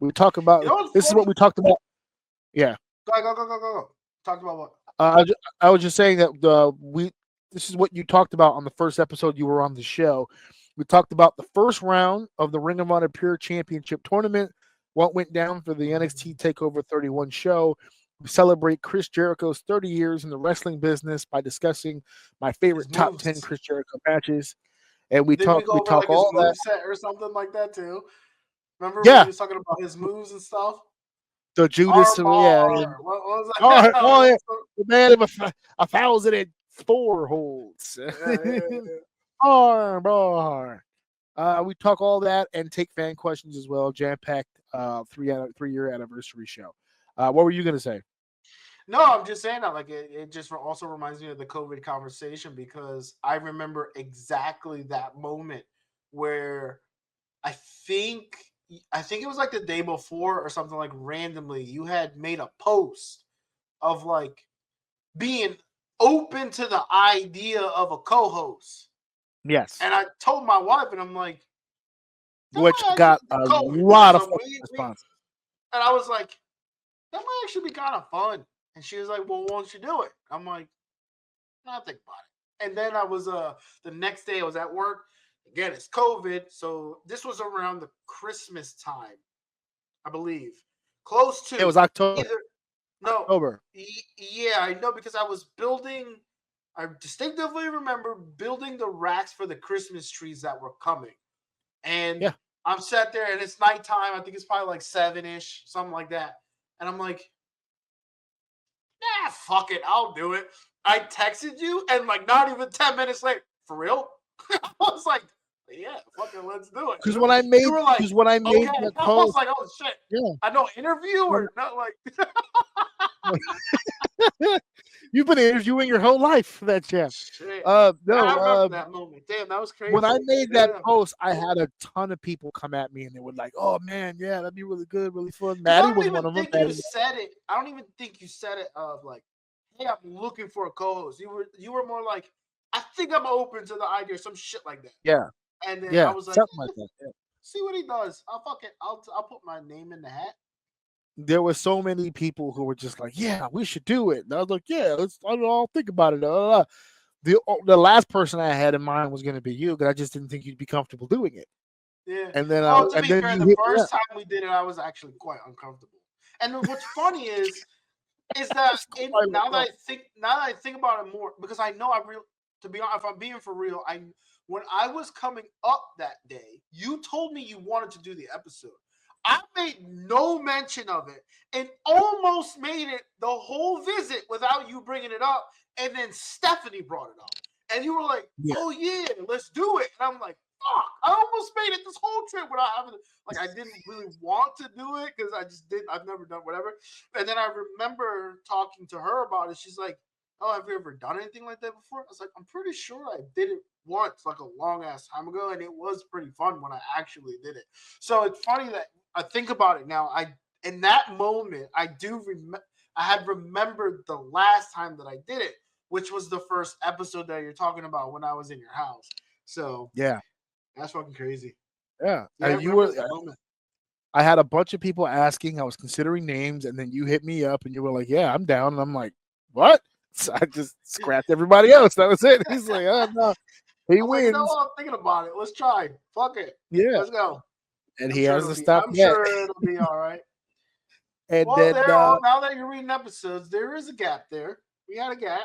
We talk about, this is what we talked about. Yeah. Go. Talked about what? I was just saying that this is what you talked about on the first episode you were on the show. We talked about the first round of the Ring of Honor Pure Championship Tournament, what went down for the NXT TakeOver 31 show. We celebrate Chris Jericho's 30 years in the wrestling business by discussing my favorite top 10 Chris Jericho matches. And we talk like all his that set or something like that too. Remember when he was talking about his moves and stuff? The Judas, What was that? The man of 1,004 holds. Bar. We talk all that and take fan questions as well. Jam-packed 3-year anniversary show. What were you going to say? No, I'm just saying that like it just also reminds me of the COVID conversation because I remember exactly that moment where I think it was like the day before or something, like randomly you had made a post of like being open to the idea of a co-host. Yes. And I told my wife and I'm like, which got a lot of responses. And I was like, that might actually be kind of fun. And she was like, well, why don't you do it? I'm like, I'll think about it. And then I was the next day I was at work. Again, it's COVID. So this was around the Christmas time, I believe. Close to. It was October. Either no. October. Yeah, I know because I was building. I distinctively remember building the racks for the Christmas trees that were coming. And yeah. I'm sat there and it's nighttime. I think it's probably like 7-ish, something like that. And I'm like, nah, fuck it. I'll do it. I texted you and like not even 10 minutes later, for real? I was like, yeah, fucking let's do it. Because when I made, like, okay. That post, I was like, oh shit. Yeah. I know interview or not like You've been interviewing your whole life for that chap. Shit. No, I remember that moment. Damn, that was crazy. When I made that post, I had a ton of people come at me and they were like, "Oh man, yeah, that'd be really good, really fun." Maddie was one of them. You said it. I don't even think you said it of like, "Hey, I'm looking for a co-host." You were more like, "I think I'm open to the idea," or some shit like that. Yeah. And then I was like, something like that. Yeah. See what he does. I'll put my name in the hat. There were so many people who were just like, "Yeah, we should do it." And I was like, "Yeah, I'll think about it." The last person I had in mind was going to be you, because I just didn't think you'd be comfortable doing it. Yeah. And then, to be fair, the first time we did it, I was actually quite uncomfortable. And what's funny is that now that I think about it more, because I know to be honest, if I'm being for real, when I was coming up that day, you told me you wanted to do the episode. I made no mention of it and almost made it the whole visit without you bringing it up. And then Stephanie brought it up. And you were like, oh, yeah, let's do it. And I'm like, fuck, I almost made it this whole trip without having to, like, I didn't really want to do it because I've never done whatever. And then I remember talking to her about it. She's like, oh, have you ever done anything like that before? I was like, I'm pretty sure I did it once, like a long ass time ago. And it was pretty fun when I actually did it. So it's funny that I think about it now. In that moment, I had remembered the last time that I did it, which was the first episode that you're talking about when I was in your house. So yeah, that's fucking crazy. Yeah, I had a bunch of people asking. I was considering names, and then you hit me up, and you were like, "Yeah, I'm down." And I'm like, "What?" So I just scrapped everybody else. That was it. He's like, "Oh no, he wins." Like, no, I'm thinking about it. Let's try. Fuck it. Yeah, let's go. And he hasn't stopped yet. I'm sure it'll be all right. And well, then, now that you're reading episodes, there is a gap there. We had a gap.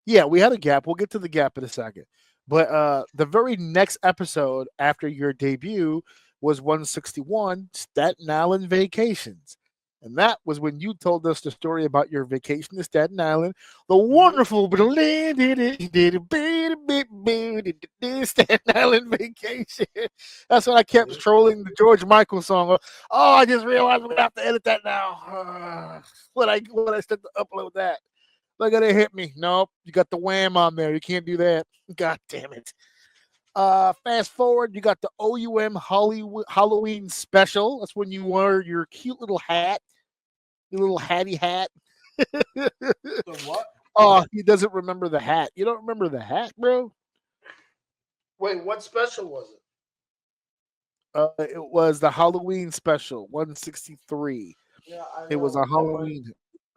Yeah, we had a gap. We'll get to the gap in a second. But the very next episode after your debut was 161, Staten Island Vacations. And that was when you told us the story about your vacation to Staten Island, the wonderful Staten Island vacation. That's when I kept trolling the George Michael song. Oh, I just realized we're gonna have to edit that now. When I start to upload that, they're gonna hit me. Nope, you got the wham on there. You can't do that. God damn it. Fast forward, you got the OUM Halloween special. That's when you wore your cute little hat, your little hatty hat. The what? Oh, he doesn't remember the hat. You don't remember the hat, bro? Wait, what special was it? It was the Halloween special, 163. Yeah, it was a Halloween.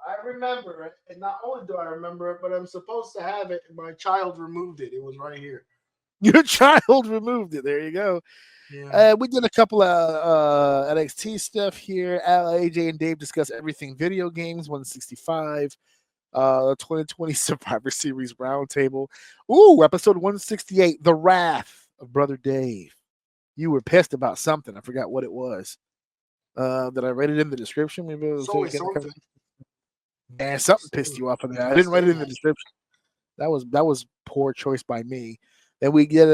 I remember it, and not only do I remember it, but I'm supposed to have it, and my child removed it. It was right here. Your child removed it. There you go. Yeah. We did a couple of NXT stuff here. AJ and Dave discuss everything video games. 165. 2020 Survivor Series roundtable. Ooh, episode 168. The Wrath of Brother Dave. You were pissed about something. I forgot what it was. Did I write it in the description? Maybe it was something. Man, something pissed you off of that. I didn't write it in the description. That was poor choice by me. Then we get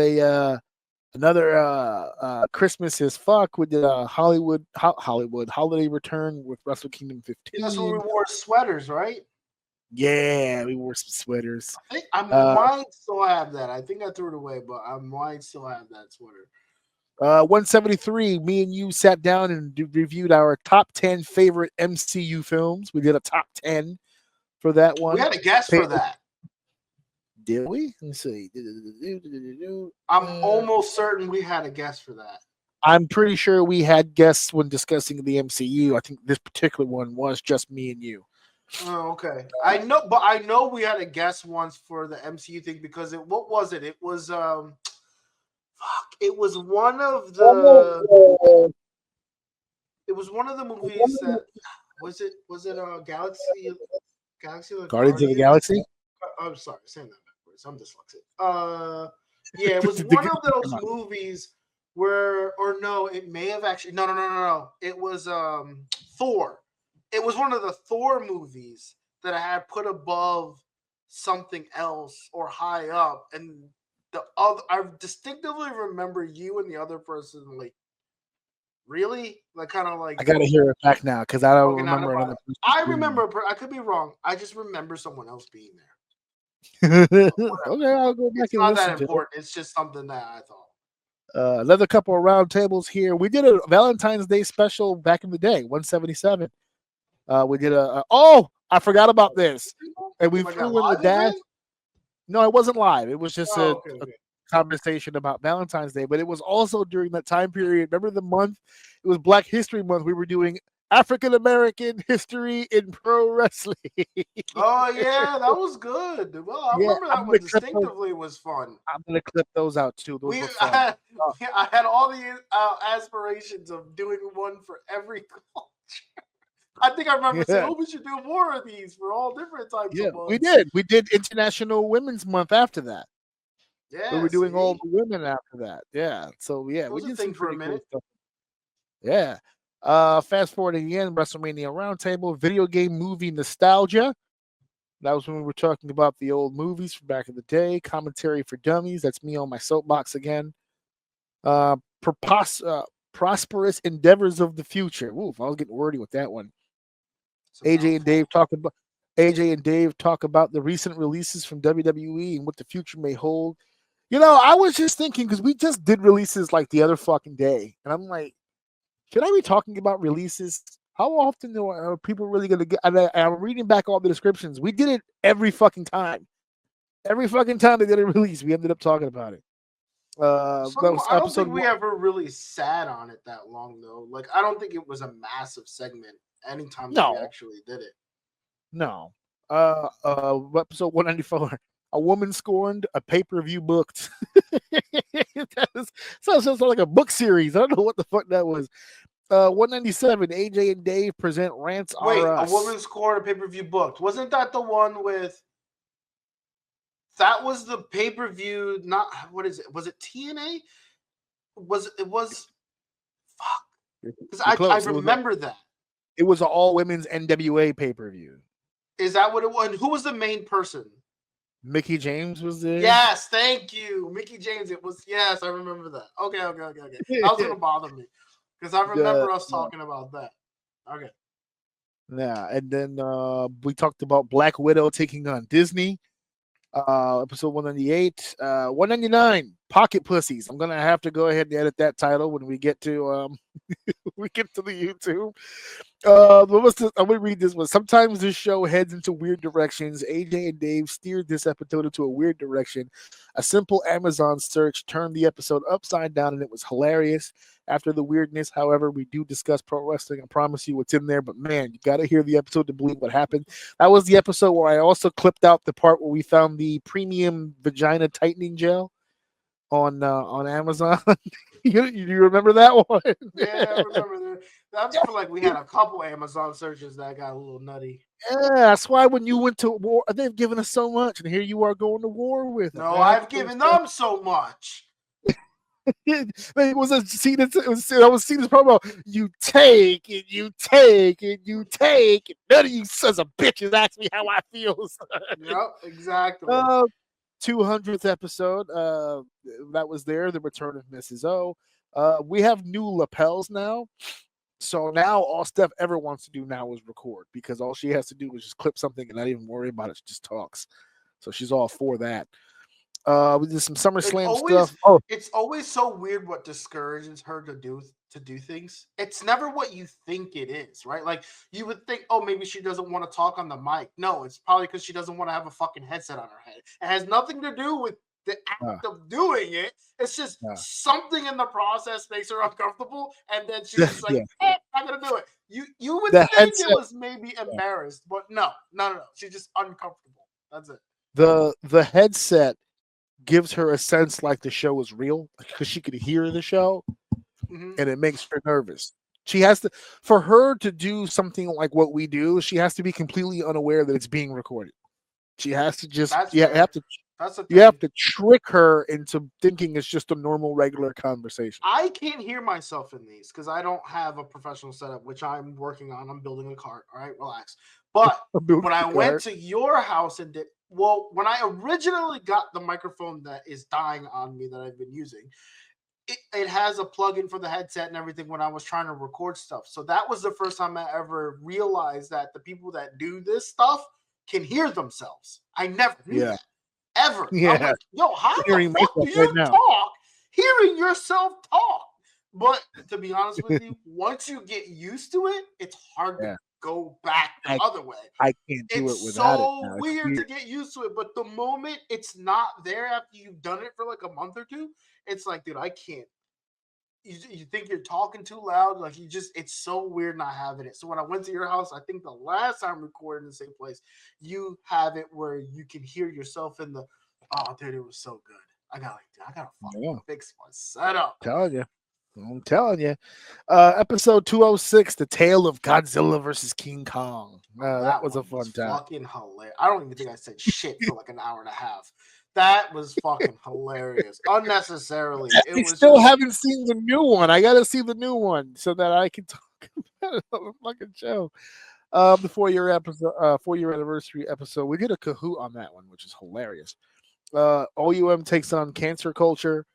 another Christmas is fuck. We did a Hollywood holiday return with Wrestle Kingdom 15. That's when we wore sweaters, right? Yeah, we wore some sweaters. I think I might still have that. I think I threw it away, but I might still have that sweater. 173. Me and you sat down and reviewed our top 10 favorite MCU films. We did a top 10 for that one. We had a guest for that. Did we? Let's see. I'm almost certain we had a guest for that. I'm pretty sure we had guests when discussing the MCU. I think this particular one was just me and you. Oh, okay. I know we had a guest once for the MCU thing because what was it? It was fuck, it was one of the movies that was it Galaxy of the Guardians of the Guardians? Galaxy. I'm sorry, saying that backwards. I'm dyslexic. Yeah, it was one of those movies where, or no, it may have actually, no. It was Thor. It was one of the Thor movies that I had put above something else or high up, and the other, I distinctively remember you and the other person like, really, like kind of like. I gotta hear it back now because I don't Okay, remember another. I remember. I could be wrong. I just remember someone else being there. Okay, I'll go back It's and not listen that to it. important. It's just something that I thought. Another couple of round tables here. We did a Valentine's Day special back in the day, 177. We did oh, I forgot about this, and we threw in the dash. No, it wasn't live. It was just a conversation about Valentine's Day, but it was also during that time period. Remember the month? It was Black History Month. We were doing African American history in pro wrestling. Oh yeah, that was good. Well, I remember that one distinctively was fun. I'm gonna clip those out too. Those were fun. I had all the aspirations of doing one for every culture. I think I remember saying, "Oh, we should do more of these for all different types of months." We did. We did International Women's Month after that. Yeah, we were doing all the women after that. Yeah. So yeah, we did some pretty cool stuff. Yeah. Fast forwarding again, WrestleMania Roundtable, video game movie nostalgia. That was when we were talking about the old movies from back in the day. Commentary for dummies. That's me on my soapbox again. Prosperous endeavors of the future. Oof, I was getting wordy with that one. AJ and Dave talk about the recent releases from WWE and what the future may hold. You know, I was just thinking because we just did releases like the other fucking day, and I'm like, should I be talking about releases? How often are people really going to get? I'm reading back all the descriptions. We did it every fucking time. Every fucking time they did a release, we ended up talking about it. I don't think we ever really sat on it that long, though. Like, I don't think it was a massive segment anytime that we actually did it. No. Episode 194. A woman scorned, a pay-per-view booked. Sounds like a book series. I don't know what the fuck that was. 197. AJ and Dave present Rants Wait, R Us. A woman scored, a pay-per-view booked. Wasn't that the one with? That was the pay-per-view. Not what is it? Was it TNA? It was? Fuck. Because I remember that. It was an all-women's NWA pay-per-view. Is that what it was? Who was the main person? Mickey James was there. Yes, thank you, Mickey James. It was. Yes, I remember that. Okay. That was gonna bother me because I remember us talking about that. Okay. Yeah, and then we talked about Black Widow taking on Disney. Episode 198. 199. Pocket Pussies. I'm gonna have to go ahead and edit that title when we get to we get to the YouTube. I'm gonna read this one. Sometimes this show heads into weird directions. AJ and Dave steered this episode into a weird direction. A simple Amazon search turned the episode upside down, and it was hilarious. After the weirdness, however, we do discuss pro wrestling. I promise you what's in there, but man, you got to hear the episode to believe what happened. That was the episode where I also clipped out the part where we found the premium vagina tightening gel on Amazon. you remember that one? Yeah, I remember that. I feel like we had a couple Amazon searches that got a little nutty. Yeah, that's why when you went to war, they've given us so much, and here you are going to war with them. No, I've given them so much. It was a scene. I was seeing this promo. You take and you take and you take. And none of you sons of bitches ask me how I feel. Yep, exactly. 200th episode. That was there. The return of Mrs. O. We have new lapels now. So now all Steph ever wants to do now is record because all she has to do is just clip something and not even worry about it. She just talks. So she's all for that. We did some SummerSlam stuff. Oh, it's always so weird what discourages her to do things. It's never what you think it is, right? Like you would think, oh, maybe she doesn't want to talk on the mic. No, it's probably because she doesn't want to have a fucking headset on her head. It has nothing to do with the act of doing it. It's just something in the process makes her uncomfortable, and then she's just like, I'm gonna do it. You would The think headset, it was maybe embarrassed, but no. She's just uncomfortable. That's it. the headset gives her a sense like the show is real because she can hear the show, and it makes her nervous. She has to, for her to do something like what we do, she has to be completely unaware that it's being recorded. She has to just you have to trick her into thinking it's just a normal, regular conversation. I can't hear myself in these because I don't have a professional setup, which I'm working on. I'm building a cart. All right, relax. But when I went to your house and when I originally got the microphone that is dying on me that I've been using, it has a plug-in for the headset and everything when I was trying to record stuff. So that was the first time I ever realized that the people that do this stuff can hear themselves. I never knew that. Ever. Yeah. I'm like, yo, how the fuck do you talk hearing yourself talk? But to be honest with you, once you get used to it, it's hard to go back the other way. I can't do it without it. It's so weird to get used to it, but the moment it's not there after you've done it for like a month or two, it's like, dude, I can't. You think you're talking too loud, like it's so weird not having it. So when I went to your house, I think the last time recorded in the same place, you have it where you can hear yourself in the. Oh, dude, it was so good. I gotta fucking fix my setup. I'm telling you. Episode 206, The Tale of Godzilla versus King Kong. That was a fun time. Fucking hilarious. I don't even think I said shit for like an hour and a half. That was fucking hilarious. Unnecessarily. Haven't seen the new one. I gotta see the new one so that I can talk about it on the fucking show. The 4-year episode, 4-year anniversary episode. We did a Kahoot on that one, which is hilarious. OUM takes on cancer culture.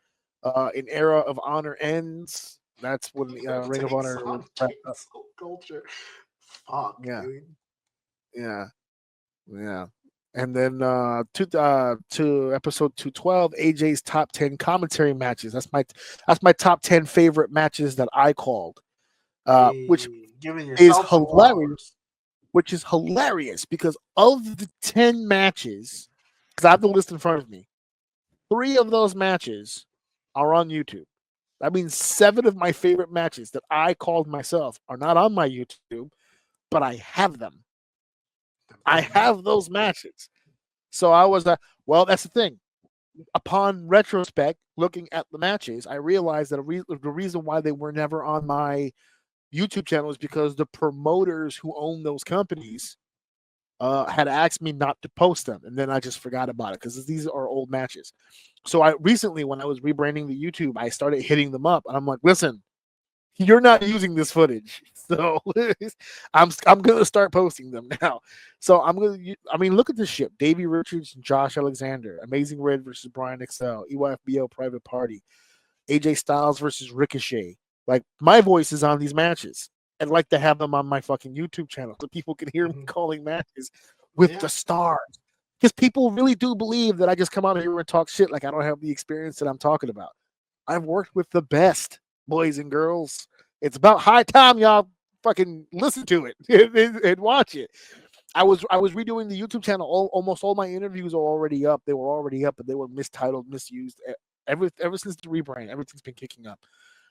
An era of honor ends. That's when the Ring of Honor culture. Fuck, dude. Yeah. And then to episode 212, AJ's top 10 commentary matches. That's my top 10 favorite matches that I called. Which is hilarious. Which is hilarious because of the 10 matches, because I have the list in front of me, 3 of those matches are on YouTube. That means 7 of my favorite matches that I called myself are not on my YouTube, but I have them. I have those matches. So I was well, that's the thing. Upon retrospect, looking at the matches, I realized that the reason why they were never on my YouTube channel is because the promoters who own those companies had asked me not to post them, and then I just forgot about it because these are old matches. So I recently, when I was rebranding the YouTube, I started hitting them up, and I'm like, listen, you're not using this footage, so I'm gonna start posting them now. So look at this shit: Davey Richards and Josh Alexander, Amazing Red versus Brian Excel, EYFBO Private Party, AJ Styles versus Ricochet. Like, my voice is on these matches. I'd like to have them on my fucking YouTube channel so people can hear me calling matches with the stars. Because people really do believe that I just come out here and talk shit like I don't have the experience that I'm talking about. I've worked with the best, boys and girls. It's about high time y'all fucking listen to it and watch it. I was redoing the YouTube channel. Almost all my interviews are already up. They were already up, but they were mistitled, misused. Ever since the rebrand, everything's been kicking up.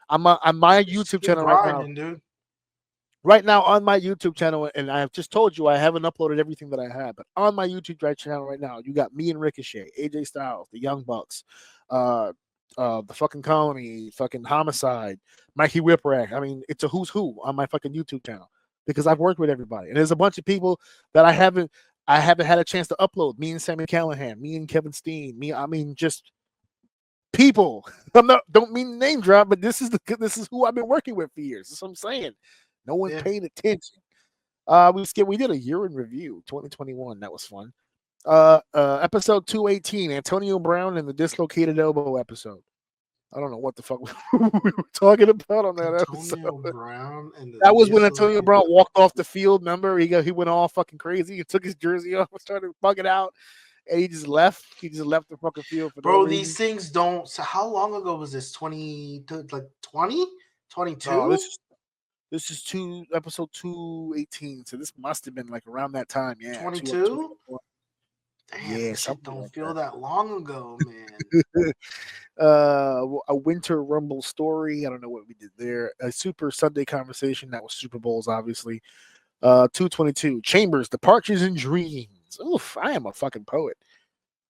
On my YouTube channel right now. Dude. Right now on my YouTube channel, and I've just told you I haven't uploaded everything that I have, but on my YouTube channel right now, you got me and Ricochet, AJ Styles, the Young Bucks, the fucking Colony, fucking Homicide, Mikey Whipwreck. I mean, it's a who's who on my fucking YouTube channel because I've worked with everybody, and there's a bunch of people that I haven't had a chance to upload. Me and Sammy Callahan, me and Kevin Steen, just people. Don't mean name drop, but this is who I've been working with for years. That's what I'm saying. No one's paying attention. We did a year in review, 2021. That was fun. Episode 218, Antonio Brown and the dislocated elbow episode. I don't know what the fuck we were talking about on that episode. Brown and that was when Antonio Brown walked off the field. Remember, he went all fucking crazy. He took his jersey off and started bugging out, and he just left. He just left the fucking field. These things don't. So how long ago was this? 20, like 20, 22? No, this is episode 218. So this must have been like around that time. Yeah, 22. Damn, Yeah, that shit something don't like feel that long ago, man. that. A Winter Rumble story. I don't know what we did there. A Super Sunday conversation. That was Super Bowls, obviously. 222. Chambers, Departures and Dreams. Oof, I am a fucking poet.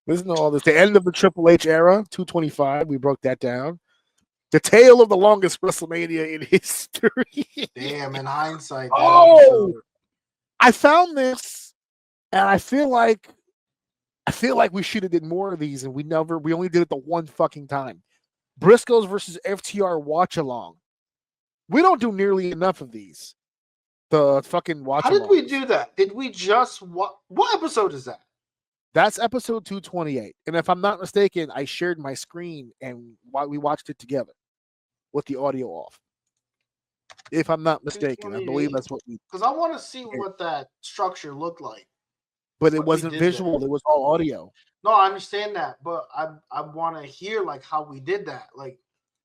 Listen to all this. The end of the Triple H era. 225. We broke that down. The tale of the longest WrestleMania in history. Damn, in hindsight, that Oh, episode. I found this, and I feel like we should have did more of these, and we only did it the one fucking time. Briscoes versus FTR watch along. We don't do nearly enough of these. The fucking watch How alongs. did we do that? Did we just what episode is that? That's episode 228. And if I'm not mistaken, I shared my screen and we watched it together with the audio off. If I'm not mistaken, I believe that's what we. Because I want to see what that structure looked like. But it wasn't visual; it was all audio. No, I understand that, but I want to hear like how we did that, like,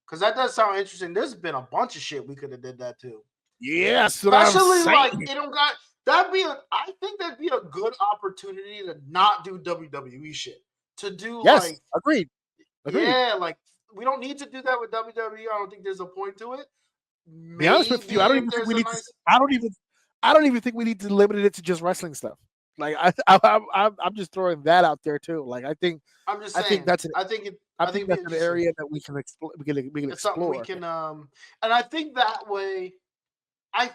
because that does sound interesting. There's been a bunch of shit we could have did that too. Yeah, especially like it don't got that'd be I think that'd be a good opportunity to not do WWE shit. To do like agreed. Yeah, like we don't need to do that with WWE. I don't think there's a point to it. Be honest with you, I don't even think we need to. I don't even think we need to limit it to just wrestling stuff. Like I'm just throwing that out there too. Like I think that's I think that's an area that we can explore. We can it's explore. something we can and I think that way. I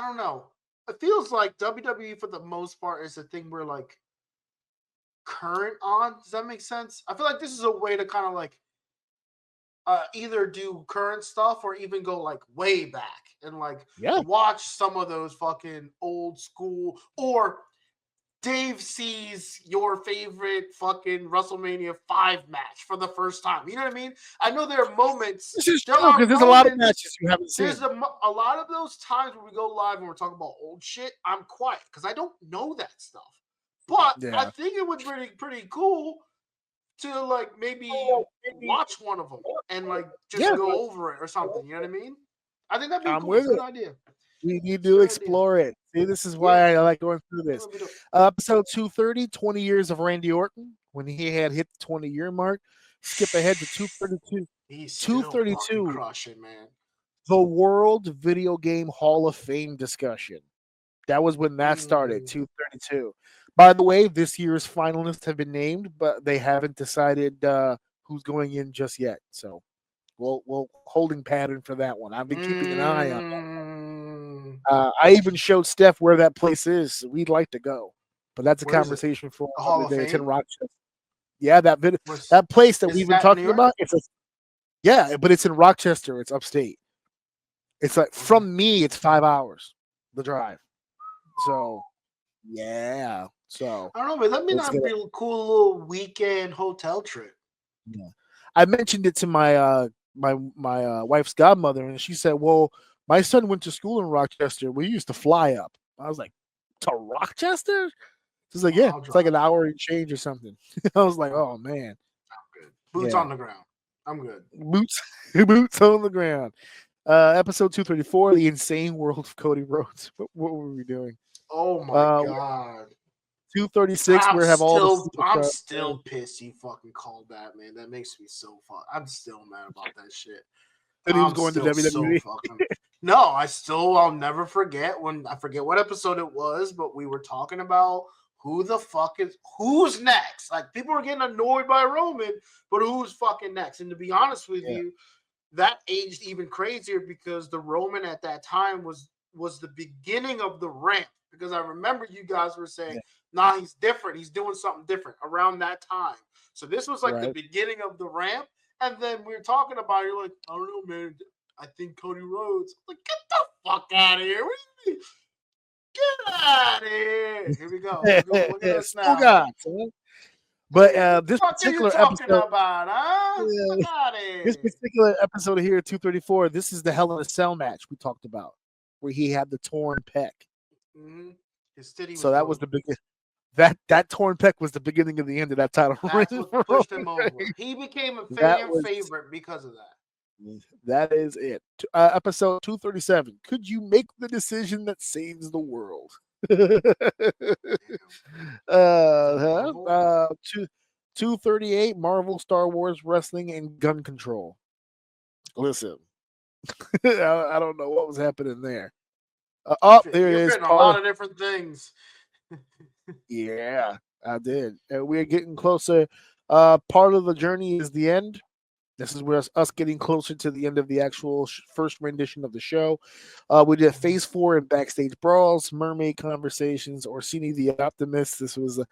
don't know. It feels like WWE for the most part is a thing we're like current on. Does that make sense? I feel like this is a way to kind of like either do current stuff or even go like way back and like watch some of those fucking old school, or Dave sees your favorite fucking WrestleMania 5 match for the first time. You know what I mean? I know there are moments. This is true because there's a lot of matches you haven't seen. There's a lot of those times when we go live and we're talking about old shit. I'm quiet because I don't know that stuff. But I think it would be pretty cool to like maybe watch one of them and like just go over it or something. You know what I mean? I think that'd be cool. It's a good idea. We need to explore it. See, this is why I like going through this. Episode 230, 20 years of Randy Orton, when he had hit the 20-year mark. Skip ahead to 232. He's 232. Crushing, man. The World Video Game Hall of Fame discussion. That was when that started, 232. By the way, this year's finalists have been named, but they haven't decided who's going in just yet. So we'll holding pattern for that one. I've been keeping an eye on that. I even showed Steph where that place is. We'd like to go, but that's a conversation for another day. It's in Rochester. Yeah, that place that we've been talking about. But it's in Rochester. It's upstate. It's like from me, it's 5 hours the drive. So yeah. So I don't know, but that may not be a cool little weekend hotel trip. Yeah, I mentioned it to my my wife's godmother, and she said, "Well, my son went to school in Rochester. We used to fly up." I was like, "To Rochester?" She's like, "Yeah, it's like an hour and change or something." I was like, "Oh man, I'm good. Boots on the ground. I'm good. Boots on the ground." Episode 234, The Insane World of Cody Rhodes. What were we doing? Oh my god. 236. We have all. I'm still pissed you fucking called that, man. That makes me so fun. I'm still mad about that shit. That he was going to WWE. No, I'll never forget when I forget what episode it was, but we were talking about who's next. Like people were getting annoyed by Roman, but who's fucking next? And to be honest with you, that aged even crazier because the Roman at that time was the beginning of the ramp. Because I remember you guys were saying, nah, he's different. He's doing something different around that time. So this was like the beginning of the ramp. And then we were talking about it. You're like, I don't know, man. I think Cody Rhodes. I'm like, get the fuck out of here. What do you mean? Get out of here. Here we go. Look at us now. But this particular episode, this particular episode here, 234, this is the Hell in a Cell match we talked about, where he had the torn pec. Mm-hmm. His titty so that was the biggest. That torn pec was the beginning of the end of that title. That's what pushed him over. He became a fan favorite because of that. That is it. Episode 237. Could you make the decision that saves the world? Marvel? 238 Marvel, Star Wars, wrestling, and gun control. Listen, I don't know what was happening there. There it You're is. fitting a lot of different things. Yeah, I did. We're getting closer. Part of the journey is the end. This is where us getting closer to the end of the actual first rendition of the show. We did Phase 4 and Backstage Brawls, Mermaid Conversations, Orsini the Optimist. This was,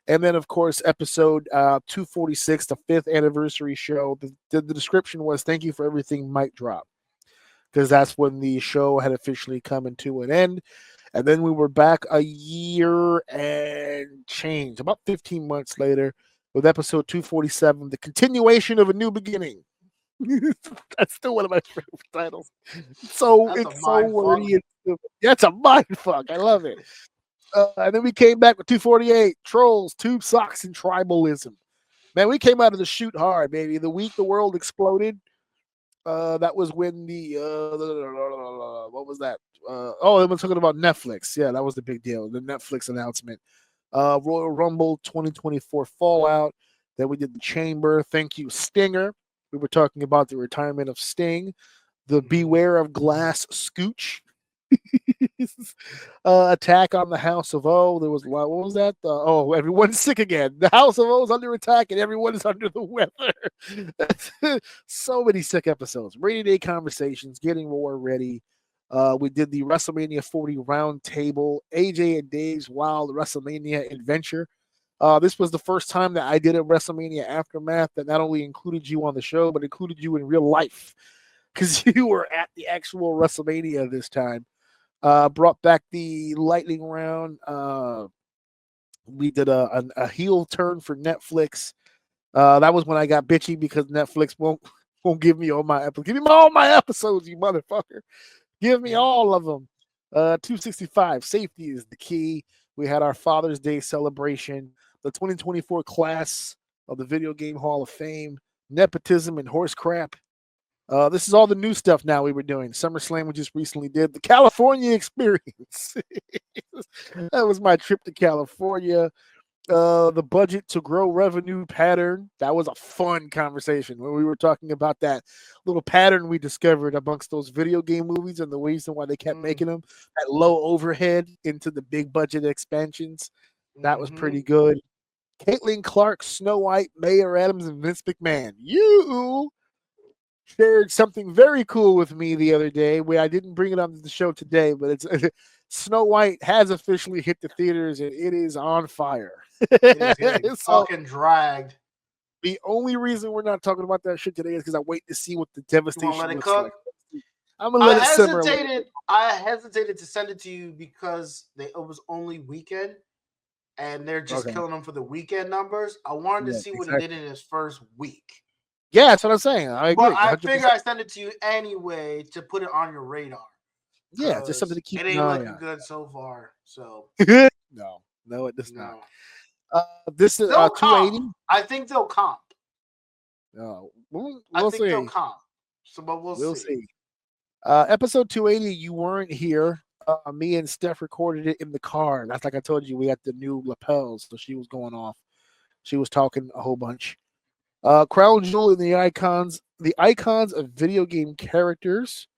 and then of course episode 246, the 5th anniversary show. The description was "Thank you for everything, mic drop," because that's when the show had officially come into an end. And then we were back a year and change, about 15 months later, with episode 247, the continuation of A New Beginning. That's still one of my favorite titles. That's a It's so mind fuck. wordy. That's a mind fuck. I love it. And then we came back with 248, Trolls, Tube Socks, and Tribalism. Man, we came out of the shoot hard, baby. The week the world exploded, that was when what was that? They were talking about Netflix. Yeah, that was the big deal. The Netflix announcement. Royal Rumble 2024 Fallout. Then we did the Chamber. Thank you, Stinger. We were talking about the retirement of Sting. The Beware of Glass Scooch. Attack on the House of O. There was what was that? Everyone's sick again. The House of O is under attack and everyone is under the weather. So many sick episodes. Rainy Day Conversations, Getting War Ready. We did the WrestleMania 40 round table, AJ and Dave's Wild WrestleMania Adventure. This was the first time that I did a WrestleMania Aftermath that not only included you on the show, but included you in real life because you were at the actual WrestleMania this time. Brought back the lightning round. We did a heel turn for Netflix. That was when I got bitchy because Netflix won't give me all my episodes. Give me all my episodes, you motherfucker. Give me all of them. 265. Safety is the key. We had our Father's Day celebration. The 2024 class of the Video Game Hall of Fame. Nepotism and horse crap. This is all the new stuff now we were doing. SummerSlam we just recently did. The California experience. That was my trip to California. The budget to grow revenue pattern. That was a fun conversation when we were talking about that little pattern we discovered amongst those video game movies and the reason why they kept making them. That low overhead into the big budget expansions. That was pretty good. Caitlin Clark, Snow White, Mayor Adams, and Vince McMahon. You shared something very cool with me the other day where I didn't bring it on the show today, but it's Snow White has officially hit the theaters and it is on fire. It is getting fucking dragged. The only reason we're not talking about that shit today is because I wait to see what the devastation looks like. I'm gonna let it simmer. I hesitated to send it to you because it was only weekend and they're just killing him for the weekend numbers. I wanted to see what he did in his first week. Yeah, that's what I'm saying. I agree. But I figure I send it to you anyway to put it on your radar. Yeah, just something to keep an eye on. It ain't looking good so far. So no, it does not. This is 280. I think they'll comp. We'll see. They'll comp. So, but we'll see. Episode 280, you weren't here. Me and Steph recorded it in the car. That's like I told you, we had the new lapels, so she was going off. She was talking a whole bunch. Crown Jewel and the icons of video game characters.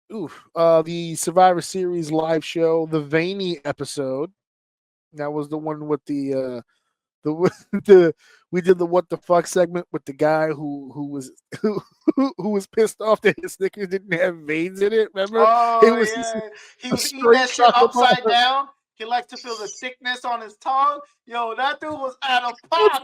The Survivor Series live show, the Veiny episode. That was the one with the we did the what the fuck segment with the guy who was pissed off that his Snickers didn't have veins in it. Remember? He was eating that shit upside down. He likes to feel the thickness on his tongue. Yo, that dude was out of pocket.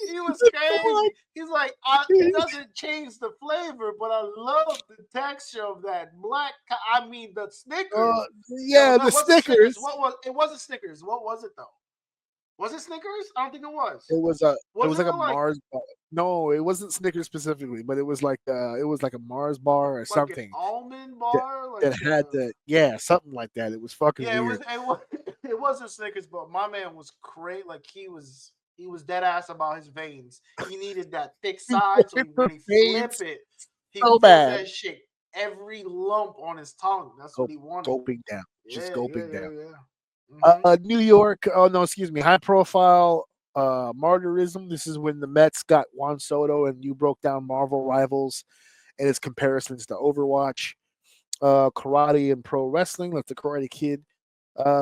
He was crazy. He's like, it doesn't change the flavor, but I love the texture of that black. I mean, the Snickers. The Snickers. It wasn't Snickers. What was it though? Was it Snickers? I don't think it was. It was like a Mars bar. No, it wasn't Snickers specifically, but it was like a Mars bar or like something. An almond bar that had something like that. It was fucking weird. It wasn't Snickers, but my man was crazy. Like he was dead ass about his veins. He needed that thick side, so when he flip it, he flipped that shit every lump on his tongue. That's what he wanted. Gulping down. Just gulping down. Yeah. New York, high profile martyrism. This is when the Mets got Juan Soto and you broke down Marvel Rivals and its comparisons to Overwatch. Karate and pro wrestling, like the Karate Kid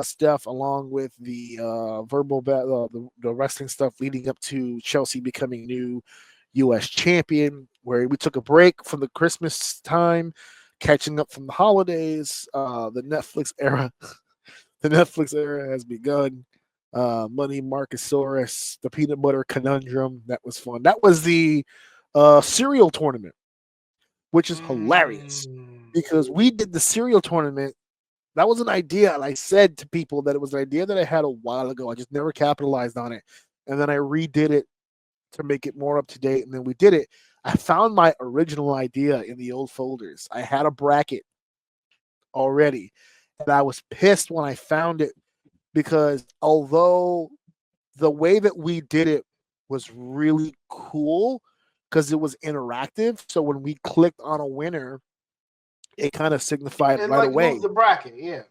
stuff, along with the verbal battle, the wrestling stuff leading up to Chelsea becoming new U.S. champion, where we took a break from the Christmas time, catching up from the holidays. The Netflix era. The Netflix era has begun. Money Marcosaurus, the peanut butter conundrum. That was fun. That was the cereal tournament, which is hilarious because we did the cereal tournament. That was an idea, and I said to people that it was an idea that I had a while ago. I just never capitalized on it, and then I redid it to make it more up to date, and then we did it. I found my original idea in the old folders. I had a bracket already, and I was pissed when I found it because although the way that we did it was really cool because it was interactive, so when we clicked on a winner, it kind of signified and right like away. Move the bracket, yeah.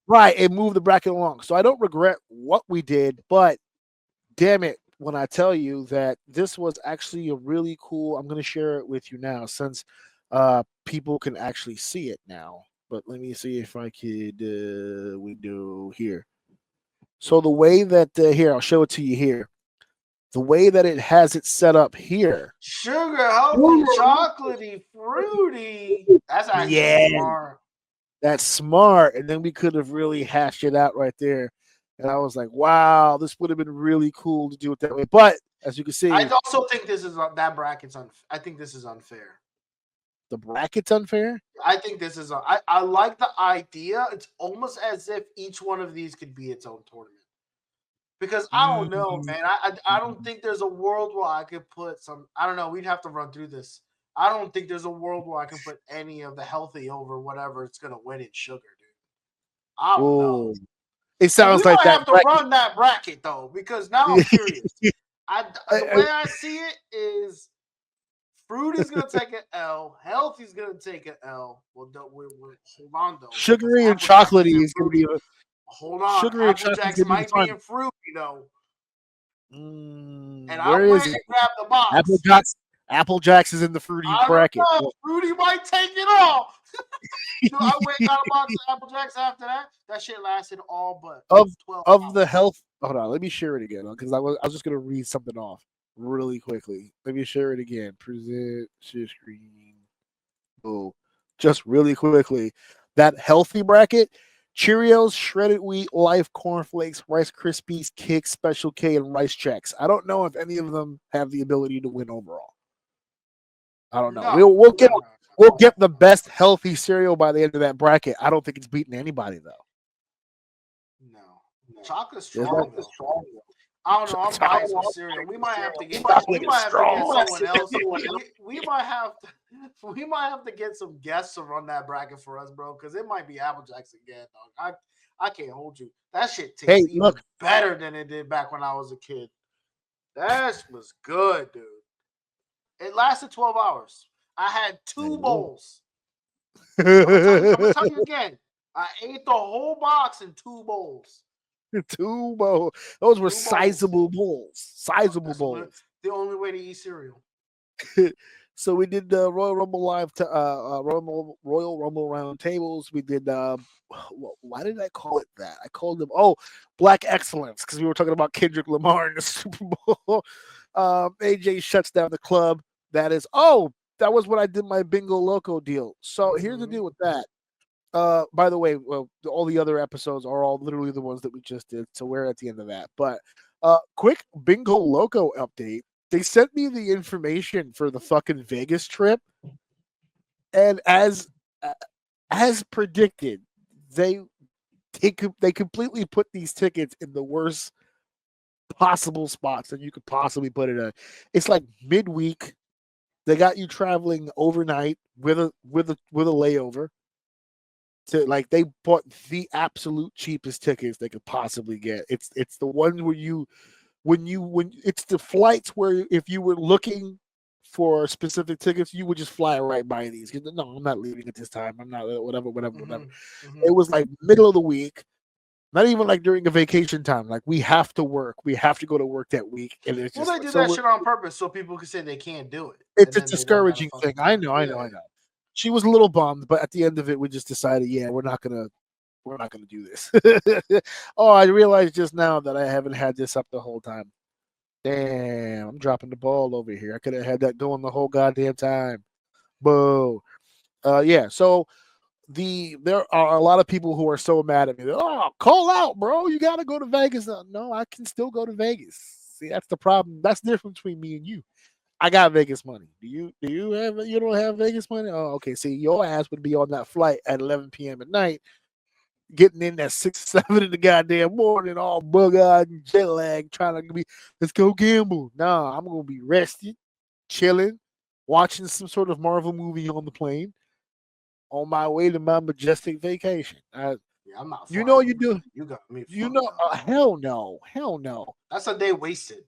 Right, it moved the bracket along. So I don't regret what we did, but damn it, when I tell you that this was actually a really cool, I'm going to share it with you now since people can actually see it now. But let me see if I could window here. So the way that here, I'll show it to you here. The way that it has it set up here. Sugar, healthy, chocolatey, fruity. That's actually smart. That's smart. And then we could have really hashed it out right there. And I was like, wow, this would have been really cool to do it that way. But as you can see, I also think this is that bracket's I think this is unfair. The bracket's unfair? I think this is I like the idea. It's almost as if each one of these could be its own tournament. Because I don't know, man. I don't think there's a world where I could put some. I don't know. We'd have to run through this. I don't think there's a world where I can put any of the healthy over whatever it's gonna win in sugar, dude. I don't know. It sounds we like might that have to run that bracket though, because now I'm curious. The way I see it is, fruity's gonna take an L, healthy's gonna take an L. Well, hold on though. Sugary and chocolatey is gonna be. Hold on, Sugary Applejacks might be in fruity though. And I where went is and it? grabbed the box. Applejacks is in the fruity bracket. Fruity might take it all. So I went and got a box of Applejacks after that. That shit lasted all but 12 hours. The health. Hold on, let me share it again because I was just gonna read something off really quickly. Let me share it again. Present share screen. Oh, just really quickly. That healthy bracket: Cheerios, shredded wheat, Life cornflakes, Rice Krispies, Kix, Special K, and Rice Chex. I don't know if any of them have the ability to win overall. I don't know. We'll get the best healthy cereal by the end of that bracket. I don't think it's beating anybody though. No. Chocolate's strong though. I don't know. I'm biased with cereal. We might have to get someone else. We might have to get some guests to run that bracket for us, bro, because it might be Applejacks again, dog. I can't hold you. That shit tastes even better than it did back when I was a kid. That was good, dude. It lasted 12 hours. I had 2 bowls. I'm gonna tell you again. I ate the whole box in 2 bowls. 2 bowls. Those were sizable bowls. Sizable bowls. The only way to eat cereal. So we did the Royal Rumble live to Royal Rumble round tables. We did why did I call it that? I called them Black Excellence because we were talking about Kendrick Lamar in the Super Bowl. AJ shuts down the club. That was when I did my Bingo Loco deal. So here's the deal with that. By the way, all the other episodes are all literally the ones that we just did. So we're at the end of that. But quick Bingo Loco update. They sent me the information for the fucking Vegas trip. And as predicted, they completely put these tickets in the worst possible spots that you could possibly put it in. It's like midweek. They got you traveling overnight with a layover. To they bought the absolute cheapest tickets they could possibly get. It's the ones where when it's the flights where if you were looking for specific tickets, you would just fly right by these. No, I'm not leaving at this time. I'm not whatever. It was like middle of the week, not even like during a vacation time. Like we have to work. We have to go to work that week, and it's just they like, do so that shit on purpose so people can say they can't do it. it's And a then they don't gotta discouraging fucking thing. I do it. know. She was a little bummed, but at the end of it, we just decided, yeah, we're not gonna do this. Oh, I realized just now that I haven't had this up the whole time. Damn, I'm dropping the ball over here. I could have had that going the whole goddamn time. Boo. Yeah. So there are a lot of people who are so mad at me. Oh, call out, bro. You got to go to Vegas. No, I can still go to Vegas. See, that's the problem. That's the difference between me and you. I got Vegas money. You don't have Vegas money? Oh, okay. See, your ass would be on that flight at 11 p.m. at night, getting in at 6, 7 in the goddamn morning, all bug-eyed and jet lag, trying to be, let's go gamble. Nah, I'm gonna be rested, chilling, watching some sort of Marvel movie on the plane, on my way to my majestic vacation. Yeah, I'm not. You know you do. You got me. You know, hell no. That's a day wasted.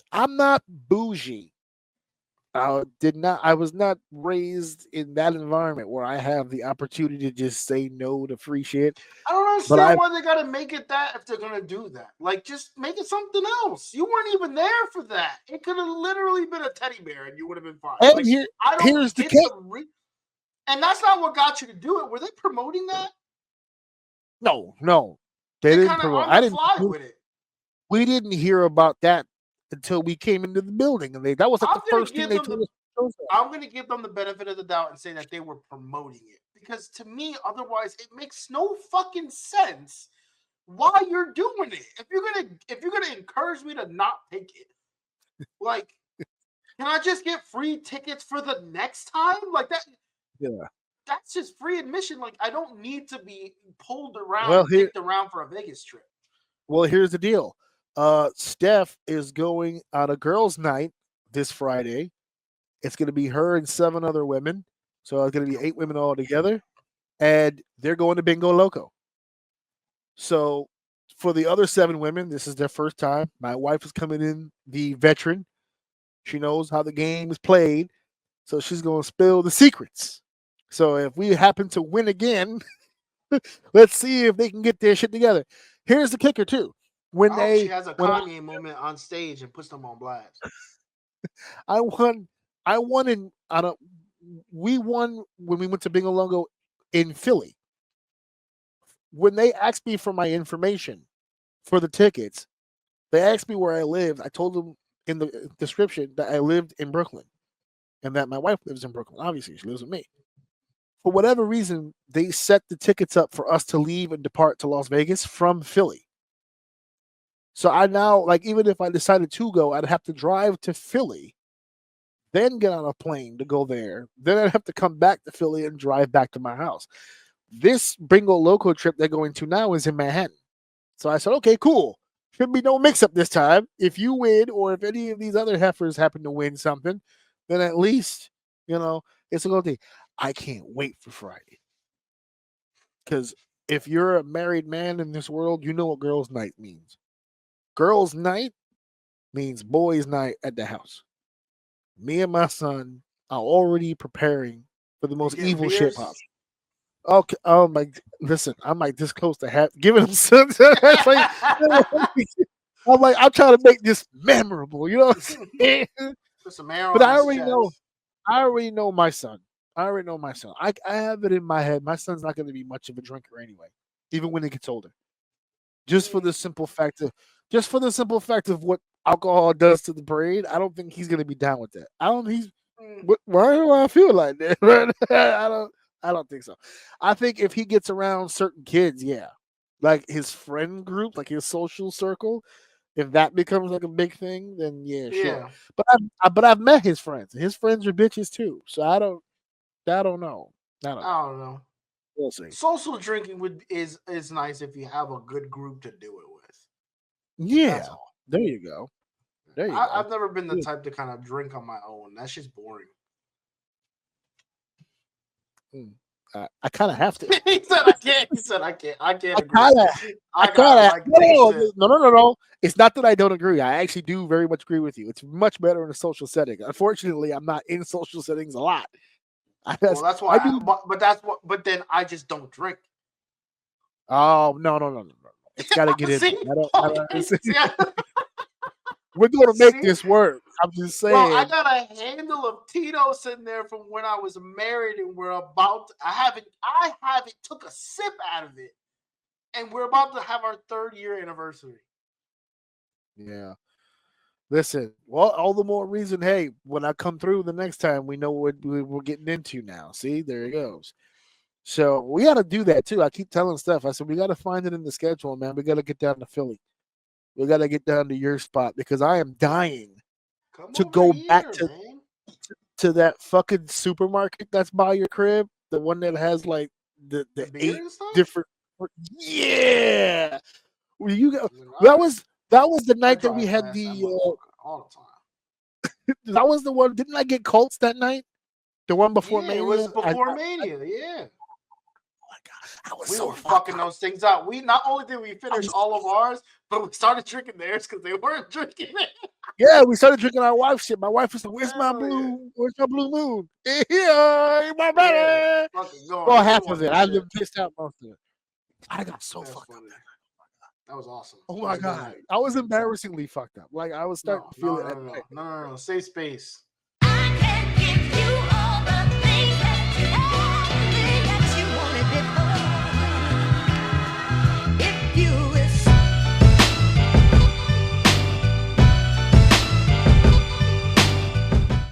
I'm not bougie. I was not raised in that environment where I have the opportunity to just say no to free shit. I don't understand why they gotta make it that if they're gonna do that. Like, just make it something else. You weren't even there for that. It could have literally been a teddy bear and you would have been fine. And like, here's the case. And that's not what got you to do it. Were they promoting that? No. They didn't promote. I didn't fly with it. We didn't hear about that until we came into the building, and that was like the first thing they told us. I'm going to give them the benefit of the doubt and say that they were promoting it, because to me, otherwise, it makes no fucking sense why you're doing it. If you're gonna encourage me to not take it, like, can I just get free tickets for the next time? Like that. Yeah. That's just free admission. Like, I don't need to be pulled around, kicked around for a Vegas trip. Well, here's the deal. Steph is going on a girls' night this Friday. It's going to be her and 7 other women. So it's going to be 8 women all together. And they're going to Bingo Loco. So for the other 7 women, this is their first time. My wife is coming in, the veteran. She knows how the game is played. So she's going to spill the secrets. So if we happen to win again, let's see if they can get their shit together. Here's the kicker, too. She has a Kanye moment on stage and puts them on blast. We won when we went to Bingo Loco in Philly. When they asked me for my information for the tickets, they asked me where I lived. I told them in the description that I lived in Brooklyn and that my wife lives in Brooklyn. Obviously, she lives with me. For whatever reason, they set the tickets up for us to leave and depart to Las Vegas from Philly. So I now, like, even if I decided to go, I'd have to drive to Philly, then get on a plane to go there. Then I'd have to come back to Philly and drive back to my house. This Bingo Loco trip they're going to now is in Manhattan. So I said, okay, cool. Should be no mix-up this time. If you win, or if any of these other heifers happen to win something, then at least, it's a good thing. I can't wait for Friday. Because if you're a married man in this world, you know what girls' night means. Girls' night means boys' night at the house. Me and my son are already preparing for the most evil shit possible. Okay. Oh my! Listen, I'm like this close to giving him some. I'm trying to make this memorable. You know what I'm saying? But I already know. I already know my son. I have it in my head. My son's not going to be much of a drinker anyway, even when he gets older. Just for the simple fact of what alcohol does to the brain, I don't think he's going to be down with that. Why do I feel like that? I don't think so. I think if he gets around certain kids, yeah, like his friend group, like his social circle, if that becomes like a big thing, then yeah. Sure. But I've met his friends. His friends are bitches too. So I don't know. I don't know. We'll see. Social drinking is nice if you have a good group to do it with. Yeah. There you go. I've never been the type to kind of drink on my own. That's just boring. I kind of have to. He said I can't. He said I can't. I can't agree. I gotta kinda like this shit. no. It's not that I don't agree. I actually do very much agree with you. It's much better in a social setting. Unfortunately, I'm not in social settings a lot. Well, that's why. But that's what. But then I just don't drink. Oh no. It's got to get in. See? We're going to make See? this work. I'm just saying. Bro, I got a handle of Tito sitting there from when I was married, and we're about. I haven't took a sip out of it, and we're about to have our 3rd year anniversary. Yeah. Listen, well, all the more reason. Hey, when I come through the next time, we know what we're getting into now. See, there it goes. So we got to do that too. I keep telling Steph, I said, we got to find it in the schedule, man. We got to get down to Philly. We got to get down to your spot because I am dying to go back to that fucking supermarket that's by your crib, the one that has like the 8 different. Yeah, you go. That was the night that we had the. All the time. That was the one. Didn't I get Colts that night? The one before Mania. It was before Mania. Yeah. I was we were fucking those things out. We not only did we finish all of ours, but we started drinking theirs because they weren't drinking it. Yeah, we started drinking our wife's shit. My wife was like, "Where's my blue moon? Yeah, my brother." Well, half of it. I've been pissed out most of it. I got so fucked up. That was awesome. Oh my god, I was embarrassingly fucked up. Like I was starting to feel it. No. Safe space. I can give you all the